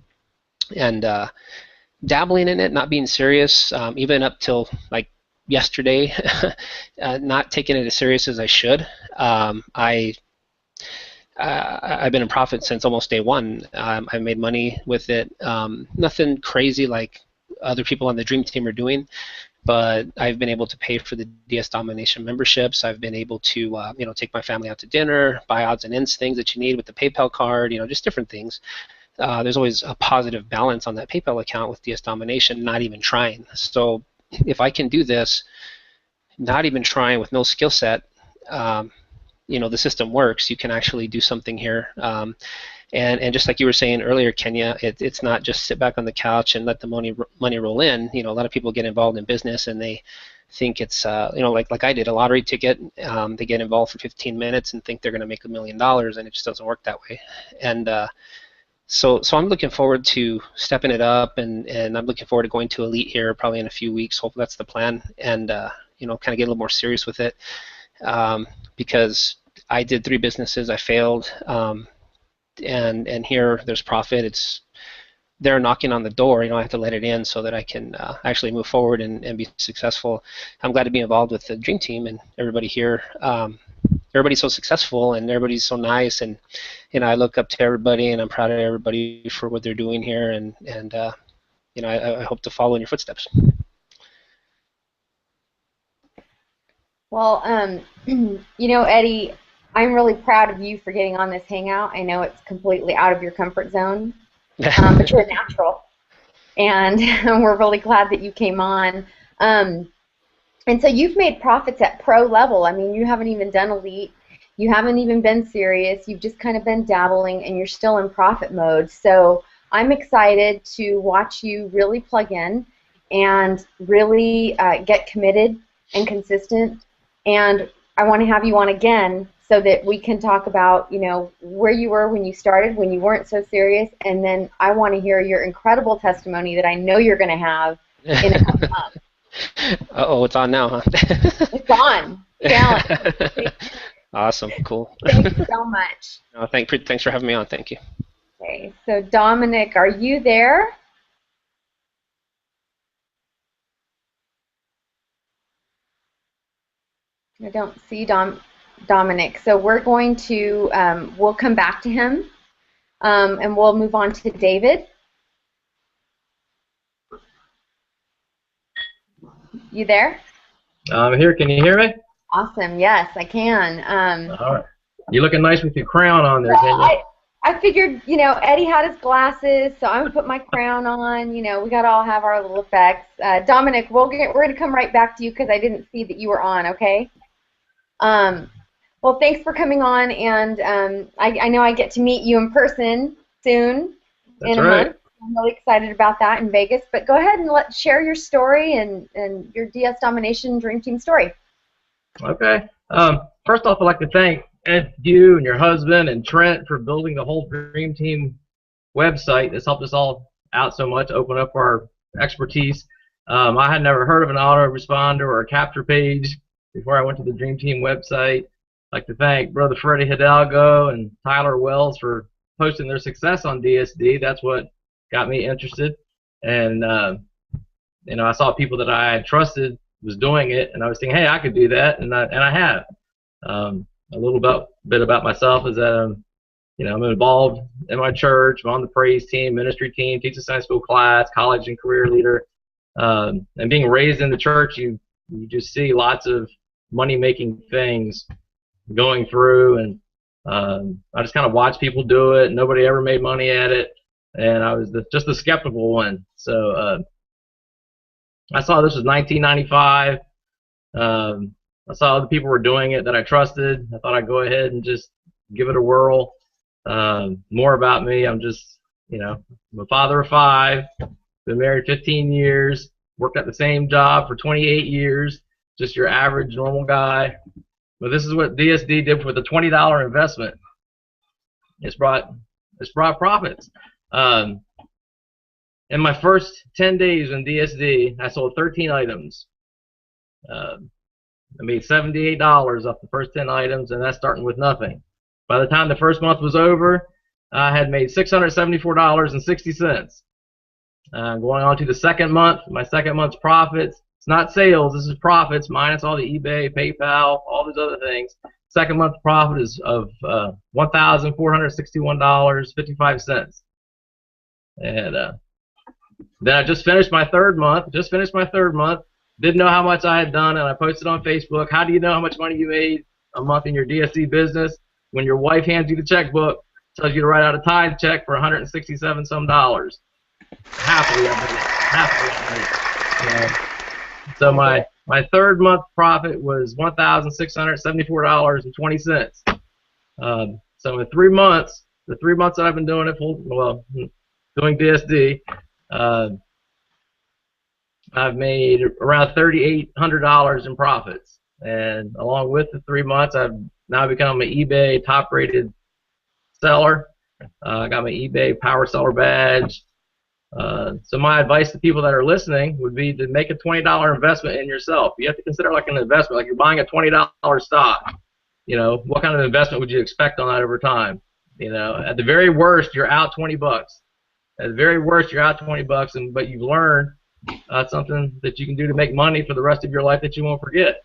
And dabbling in it, not being serious, even up till like yesterday, not taking it as serious as I should. I've been in profit since almost day one. I made money with it. Nothing crazy like other people on the Dream Team are doing, but I've been able to pay for the DS Domination memberships. I've been able to, take my family out to dinner, buy odds and ends things that you need with the PayPal card, just different things. There's always a positive balance on that PayPal account with DS Domination, not even trying. So if I can do this, not even trying with no skill set, the system works. You can actually do something here. And just like you were saying earlier, Kenya, it's not just sit back on the couch and let the money roll in. A lot of people get involved in business and they think it's, like I did, a lottery ticket. They get involved for 15 minutes and think they're going to make $1 million, and it just doesn't work that way. And so I'm looking forward to stepping it up, and I'm looking forward to going to Elite here probably in a few weeks. Hopefully that's the plan, and kind of get a little more serious with it, because I did 3 businesses, I failed. And here there's profit. They're knocking on the door. I have to let it in so that I can actually move forward and be successful. I'm glad to be involved with the Dream Team and everybody here. Everybody's so successful and everybody's so nice, and I look up to everybody, and I'm proud of everybody for what they're doing here, and I hope to follow in your footsteps. Well, Eddie, I'm really proud of you for getting on this Hangout. I know it's completely out of your comfort zone, but you're a natural, and we're really glad that you came on. And so you've made profits at pro level. I mean, you haven't even done Elite. You haven't even been serious. You've just kind of been dabbling, and you're still in profit mode. So I'm excited to watch you really plug in and really get committed and consistent. And I want to have you on again so that we can talk about, where you were when you started, when you weren't so serious, and then I want to hear your incredible testimony that I know you're going to have in a couple months. Uh-oh, it's on now, huh? It's on. Challenge. Awesome, cool. Thanks so much. No, thanks for having me on. Thank you. Okay, so Dominic, are you there? I don't see Dominic, so we're going to, we'll come back to him, and we'll move on to David. You there? I'm here. Can you hear me? Awesome. Yes, I can. All right. You're looking nice with your crown on there, Kenya. I figured, Eddie had his glasses, so I'm going to put my crown on. We got to all have our little effects. Dominic, we're going to come right back to you because I didn't see that you were on, okay? Well, thanks for coming on, and I know I get to meet you in person soon. That's right. Month. I'm really excited about that in Vegas. But go ahead and share your story and your DS Domination Dream Team story. Okay. First off, I'd like to thank you and your husband and Trent for building the whole Dream Team website. It's helped us all out so much, open up our expertise. I had never heard of an autoresponder or a capture page before I went to the Dream Team website. I'd like to thank Brother Freddie Hidalgo and Tyler Wells for posting their success on DSD. That's what got me interested. And I saw people that I had trusted was doing it, and I was thinking, hey, I could do that, and I have. A little bit about myself is that I'm involved in my church. I'm on the praise team, ministry team, teach a Sunday school class, college and career leader. And being raised in the church, you just see lots of money-making things going through, and I just kind of watched people do it. Nobody ever made money at it, and I was just the skeptical one. So I saw this was 1995. I saw other people were doing it that I trusted. I thought I'd go ahead and just give it a whirl. More about me. I'm a father of 5, been married 15 years, worked at the same job for 28 years, just your average normal guy. But this is what DSD did with a $20 investment. It's brought profits. In my first 10 days in DSD, I sold 13 items. I made $78 off the first 10 items, and that's starting with nothing. By the time the first month was over, I had made $674.60. Going on to the second month, my second month's profits. It's not sales, this is profits minus all the eBay, PayPal, all those other things. Second month profit is of $1,461.55. And then I just finished my third month. Didn't know how much I had done, and I posted on Facebook. How do you know how much money you made a month in your DSC business when your wife hands you the checkbook, tells you to write out a tithe check for $167 some dollars? Happily I did it. So my third month profit was $1,674.20. So in 3 months, the 3 months that I've been doing it doing DSD, I've made around $3,800 in profits, and along with the 3 months, I've now become an eBay top-rated seller. I got my eBay Power Seller badge. So my advice to people that are listening would be to make a $20 investment in yourself. You have to consider it like an investment, like you're buying a $20 stock. What kind of investment would you expect on that over time? At the very worst, you're out $20. At the very worst, you're out $20, but you've learned something that you can do to make money for the rest of your life that you won't forget.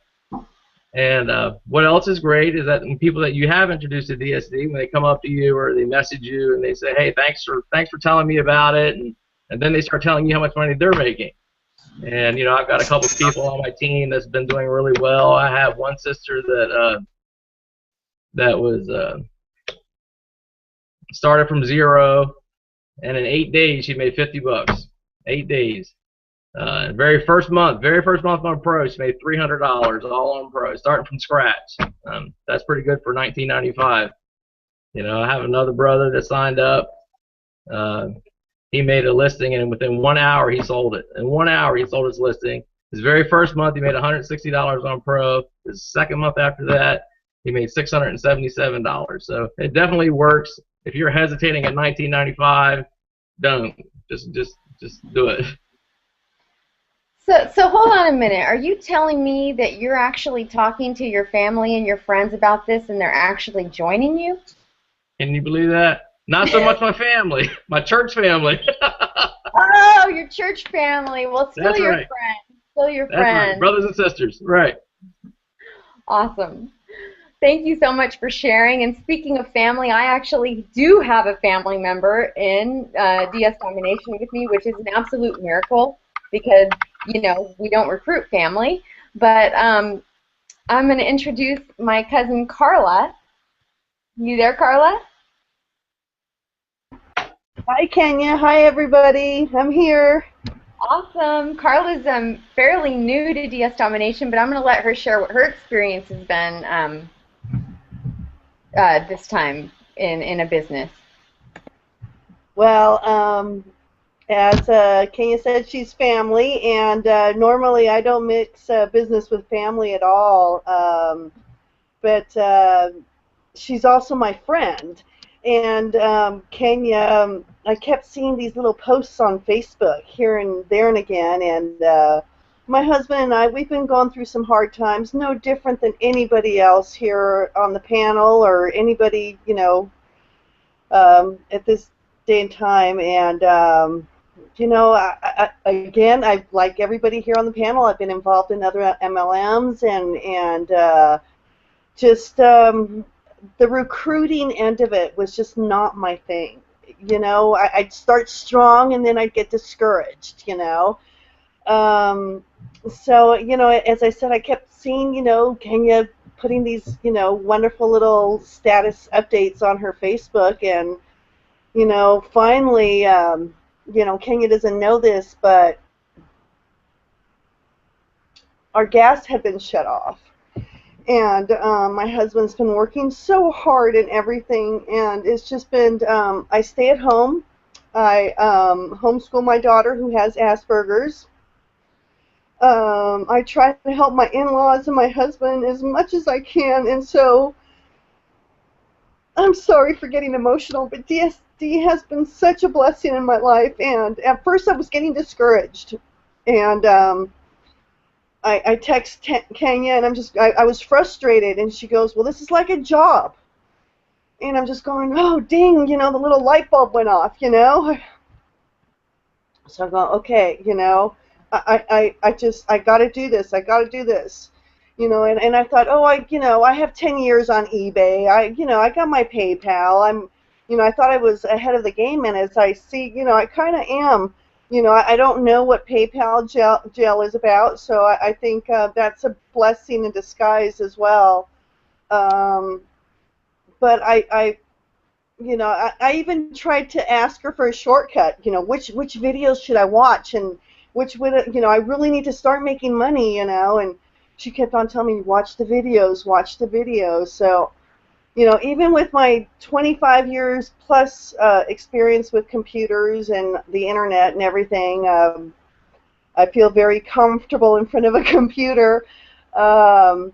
And what else is great is that when people that you have introduced to DSD, when they come up to you or they message you and they say, hey, thanks for telling me about it, and then they start telling you how much money they're making. And I've got a couple of people on my team that's been doing really well. I have one sister that was started from zero, and in 8 days she made $50. 8 days. Very first month on Pro, she made $300 all on Pro, starting from scratch. That's pretty good for 1995. I have another brother that signed up. He made a listing, and within 1 hour he sold it. In 1 hour he sold his listing. His very first month he made $160 on Pro. His second month after that he made $677. So it definitely works. If you're hesitating at 1995, don't. Just do it. So hold on a minute. Are you telling me that you're actually talking to your family and your friends about this, and they're actually joining you? Can you believe that? Not so much my family, my church family. Oh, your church family. Well, still That's your right. friends. Still your That's friends. right. Brothers and sisters. Right. Awesome. Thank you so much for sharing. And speaking of family, I actually do have a family member in DS Domination with me, which is an absolute miracle because, we don't recruit family. But I'm going to introduce my cousin Carla. You there, Carla? Hi, Kenya. Hi, everybody. I'm here. Awesome. Carla's fairly new to DS Domination, but I'm going to let her share what her experience has been this time in a business. Well, as Kenya said, she's family, and normally I don't mix business with family at all, but she's also my friend. And Kenya, I kept seeing these little posts on Facebook here and there and again, and my husband and I, we've been going through some hard times, no different than anybody else here on the panel or anybody, you know, at this day and time. And you know, again, I like everybody here on the panel. I've been involved in other MLMs and just the recruiting end of it was just not my thing. You know, I'd start strong and then I'd get discouraged. You know, so you know, as I said, I kept seeing, you know, Kenya putting these, you know, wonderful little status updates on her Facebook, and you know, finally, you know, Kenya doesn't know this, but our gas had been shut off. And my husband's been working so hard and everything, and it's just been, I stay at home. I homeschool my daughter who has Asperger's. I try to help my in-laws and my husband as much as I can, and so I'm sorry for getting emotional, but DSD has been such a blessing in my life, and at first I was getting discouraged, and I text Kenya, and I was frustrated, and she goes, well, this is like a job. And I'm just going, oh, ding, you know, the little light bulb went off, you know. So I go, okay, you know, I got to do this. I got to do this. You know, and I thought, oh, you know, I have 10 years on eBay. You know, I got my PayPal. You know, I thought I was ahead of the game, and as I see, you know, I kind of am. You know, I don't know what PayPal jail is about, so I think that's a blessing in disguise as well. But you know, I even tried to ask her for a shortcut. You know, which videos should I watch, and which would, you know, I really need to start making money. You know, and she kept on telling me, watch the videos, watch the videos. So, you know, even with my 25 years plus experience with computers and the internet and everything, I feel very comfortable in front of a computer. I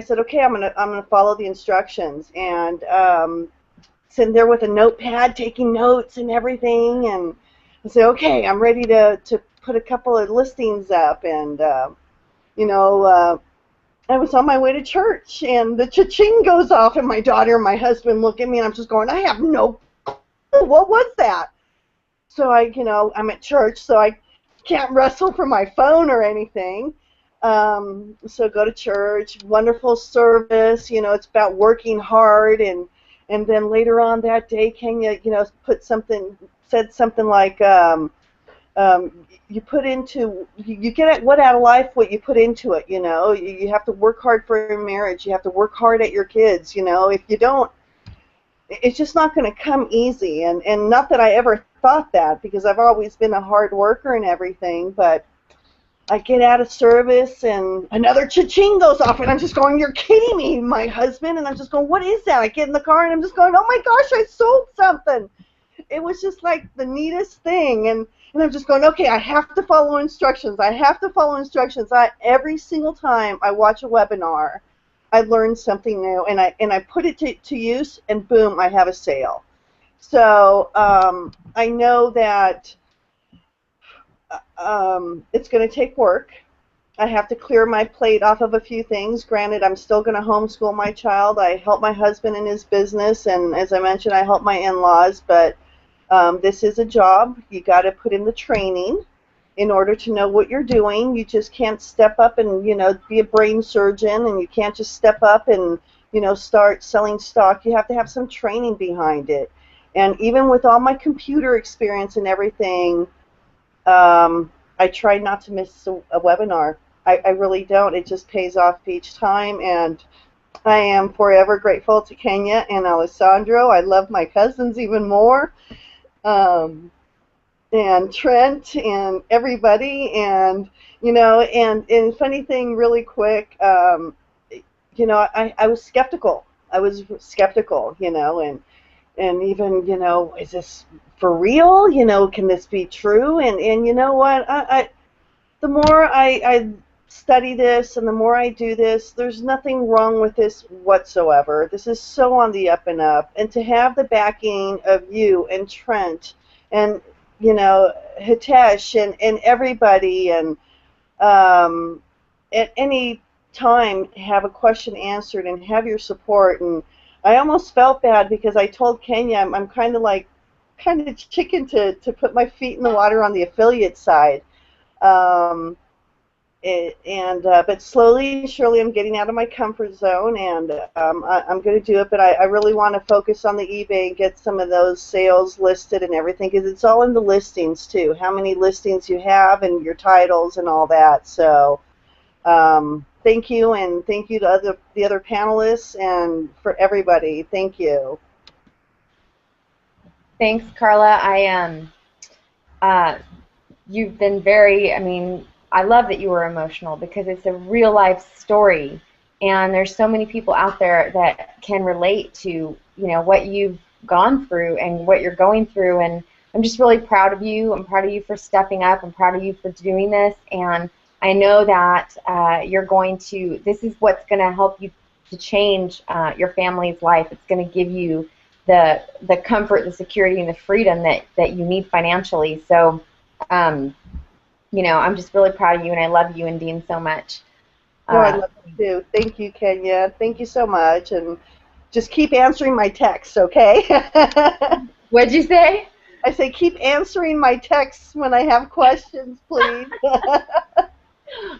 said, okay, I'm gonna follow the instructions, and sitting there with a notepad, taking notes and everything, and I said, okay, I'm ready to put a couple of listings up, and you know. I was on my way to church, and the cha-ching goes off, and my daughter and my husband look at me, and I'm just going, I have no clue. What was that? So you know, I'm at church, so I can't wrestle for my phone or anything. So go to church, wonderful service. You know, it's about working hard, and then later on that day, Kenya, you know, said something like, you put into, you get what out of life what you put into it. You know, you have to work hard for your marriage. You have to work hard at your kids. You know, if you don't, it's just not going to come easy. And not that I ever thought that, because I've always been a hard worker and everything. But I get out of service, and another cha-ching goes off, and I'm just going, you're kidding me, my husband. And I'm just going, what is that? I get in the car, and I'm just going, oh my gosh, I sold something. It was just like the neatest thing, and I'm just going, okay, I have to follow instructions. I have to follow instructions. Every single time I watch a webinar, I learn something new, and I put it to use, and boom, I have a sale. So I know that it's going to take work. I have to clear my plate off of a few things. Granted, I'm still going to homeschool my child. I help my husband in his business, and as I mentioned, I help my in-laws, but this is a job. You got to put in the training in order to know what you're doing. You just can't step up and, you know, be a brain surgeon, and you can't just step up and, you know, start selling stock. You have to have some training behind it. And even with all my computer experience and everything, I try not to miss a webinar. I really don't. It just pays off each time, and I am forever grateful to Kenya and Alessandro. I love my cousins even more. And Trent and everybody, and you know, and funny thing, really quick, you know, I was skeptical. I was skeptical, you know, and even, you know, is this for real? You know, can this be true? And you know what? The more I study this and the more I do this, there's nothing wrong with this whatsoever. This is so on the up and up. And to have the backing of you and Trent and, you know, Hitesh and everybody, and at any time have a question answered and have your support. And I almost felt bad because I told Kenya I'm kind of chicken to put my feet in the water on the affiliate side. But slowly and surely I'm getting out of my comfort zone, and I'm going to do it. But I really want to focus on the eBay and get some of those sales listed and everything, because it's all in the listings too, how many listings you have and your titles and all that. So thank you, and thank you to the other panelists and for everybody. Thank you. Thanks, Carla. You've been very, I mean, I love that you were emotional because it's a real life story, and there's so many people out there that can relate to, you know, what you've gone through and what you're going through, and I'm just really proud of you. I'm proud of you for stepping up. I'm proud of you for doing this, and I know that you're going to, this is what's going to help you to change your family's life. It's going to give you the comfort, the security, and the freedom that you need financially. So, you know, I'm just really proud of you, and I love you and Dean so much. No, I love you too. Thank you, Kenya. Thank you so much, and just keep answering my texts, okay? What'd you say? I say keep answering my texts when I have questions, please.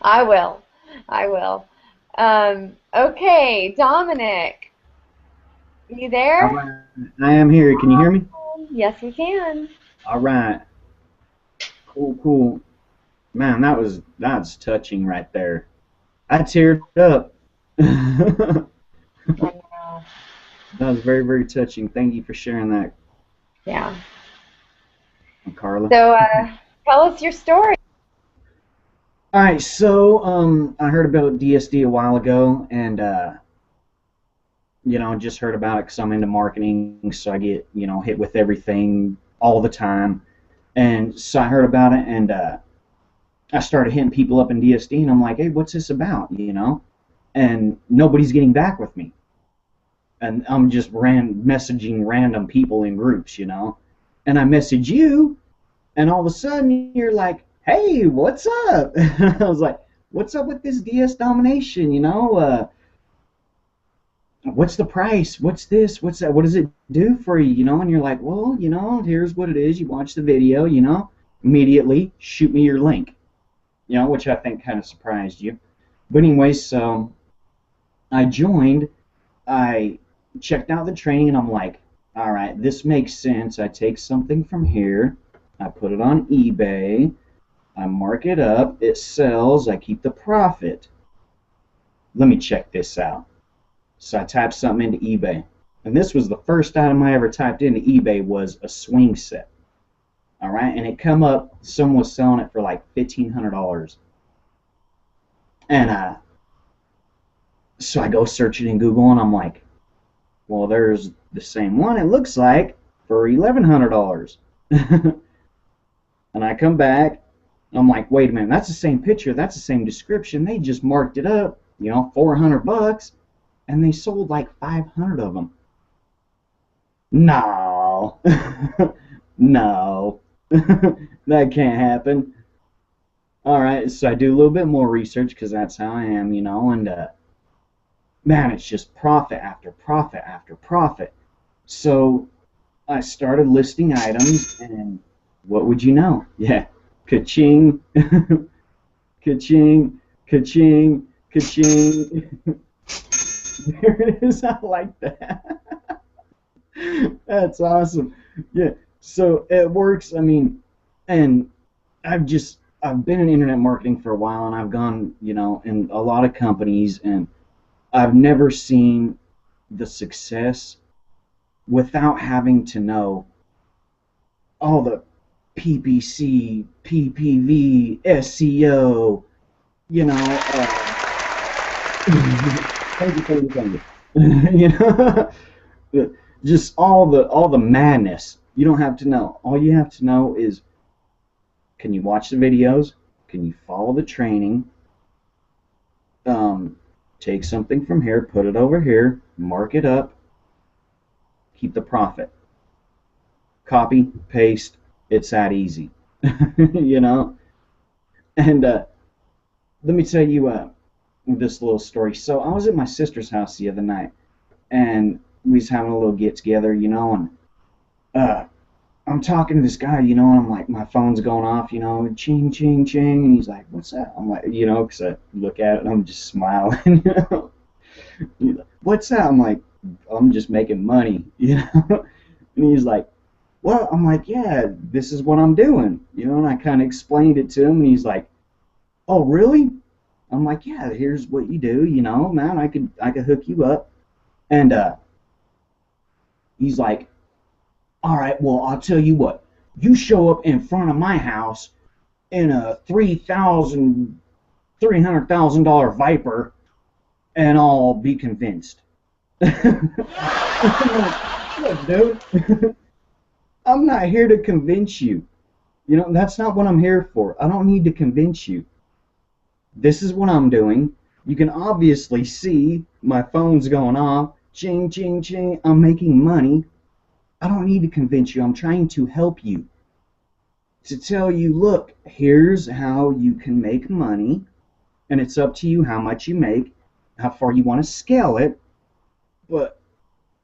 I will. I will. Okay, Dominic, you there? All right. I am here. Can you hear me? Yes, we can. All right. Cool, cool. Man, that's touching right there. I teared up. That was very, very touching. Thank you for sharing that. Yeah. Carla. So, tell us your story. All right, so I heard about DSD a while ago, and you know, just heard about it because I'm into marketing, so I get, you know, hit with everything all the time. And so I heard about it, and I started hitting people up in DSD, and I'm like, hey, what's this about, you know? And nobody's getting back with me. And I'm just messaging random people in groups, you know? And I message you, and all of a sudden you're like, hey, what's up? I was like, what's up with this DS Domination, you know? What's the price? What's this? What's that? What does it do for you, you know? And you're like, well, you know, here's what it is. You watch the video, you know? Immediately, shoot me your link, you know, which I think kind of surprised you. But anyway, so I joined. I checked out the training, and I'm like, all right, this makes sense. I take something from here. I put it on eBay. I mark it up. It sells. I keep the profit. Let me check this out. So I typed something into eBay. And this was the first item I ever typed into eBay was a swing set. All right, and it come up, someone was selling it for like $1,500. And so I go search it in Google, and I'm like, well, there's the same one, it looks like, for $1,100. And I come back, and I'm like, wait a minute, that's the same picture, that's the same description, they just marked it up, you know, $400, and they sold like 500 of them. No. No. That can't happen. Alright, so I do a little bit more research because that's how I am, you know, and man, it's just profit after profit after profit. So I started listing items, and what would you know? Yeah, ka-ching, ka-ching, ka-ching, ka-ching. There it is. I like that. That's awesome. Yeah. So it works. I mean, and I've been in internet marketing for a while, and I've gone, you know, in a lot of companies, and I've never seen the success without having to know all the PPC, PPV, SEO, you know. Thank you. You know, just all the madness. You don't have to know. All you have to know is, can you watch the videos? Can you follow the training? Take something from here, put it over here, mark it up, keep the profit. Copy, paste, it's that easy. You know? And let me tell you this little story. So I was at my sister's house the other night, and we was having a little get together, you know, and I'm talking to this guy, you know, and I'm like, my phone's going off, you know, ching, ching, ching, and he's like, what's that? I'm like, you know, because I look at it and I'm just smiling, you know. He's like, what's that? I'm like, I'm just making money, you know. And he's like, well, I'm like, yeah, this is what I'm doing, you know, and I kind of explained it to him, and he's like, oh, really? I'm like, yeah, here's what you do, you know, man, I could hook you up. And he's like, all right, well, I'll tell you what. You show up in front of my house in a $300,000 Viper, and I'll be convinced. I'm like, look, dude, I'm not here to convince you. You know, that's not what I'm here for. I don't need to convince you. This is what I'm doing. You can obviously see my phone's going off. Ching, ching, ching. I'm making money. I don't need to convince you. I'm trying to help you. To tell you, look, here's how you can make money, and it's up to you how much you make, how far you want to scale it, but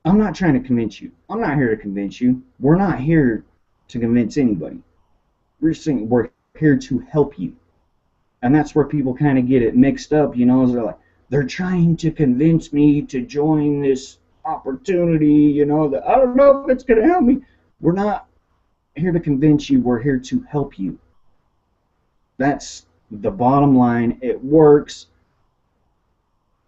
I'm not trying to convince you. I'm not here to convince you. We're not here to convince anybody. We're here to help you. And that's where people kind of get it mixed up, you know, is they're trying to convince me to join this opportunity, you know, that I don't know if it's going to help me. We're not here to convince you. We're here to help you. That's the bottom line. It works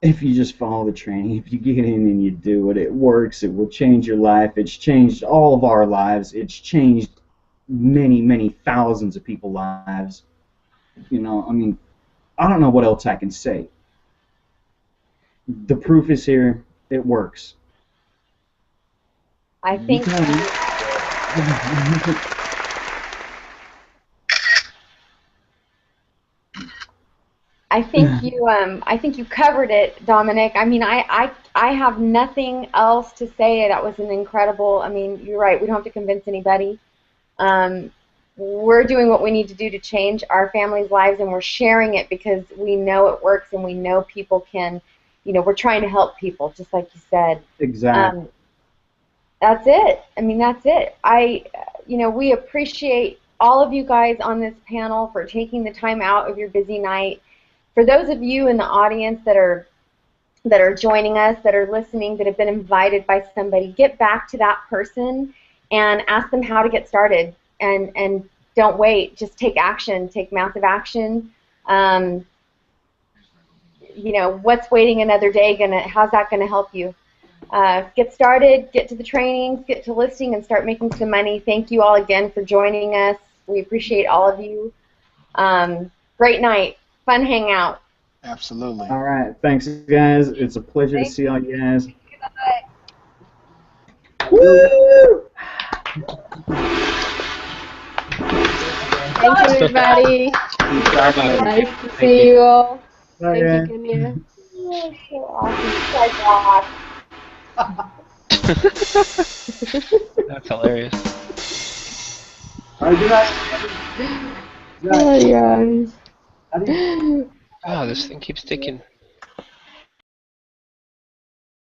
if you just follow the training. If you get in and you do it, it works. It will change your life. It's changed all of our lives. It's changed many, many thousands of people's lives. You know, I mean, I don't know what else I can say. The proof is here. It works. I think I think you covered it, Dominic. I mean, I have nothing else to say. That was an incredible. I mean, you're right. We don't have to convince anybody. We're doing what we need to do to change our families' lives, and we're sharing it because we know it works, and we know people can. You know, we're trying to help people, just like you said. Exactly. That's it. I mean, that's it. You know, we appreciate all of you guys on this panel for taking the time out of your busy night. For those of you in the audience that are joining us, that are listening, that have been invited by somebody, get back to that person and ask them how to get started. And don't wait. Just take action. Take massive action. You know, what's waiting another day how's that gonna help you? Get started, get to the trainings, get to listing, and start making some money. Thank you all again for joining us. We appreciate all of you. Great night. Fun hangout. Absolutely. All right. Thanks, guys. It's a pleasure to see all you guys. Woo! Thank you, everybody. Nice to see you all. Bye, Thank you, Kenya. Oh, so awesome. That's hilarious. All right, good night. Oh, guys. Oh, this thing keeps ticking.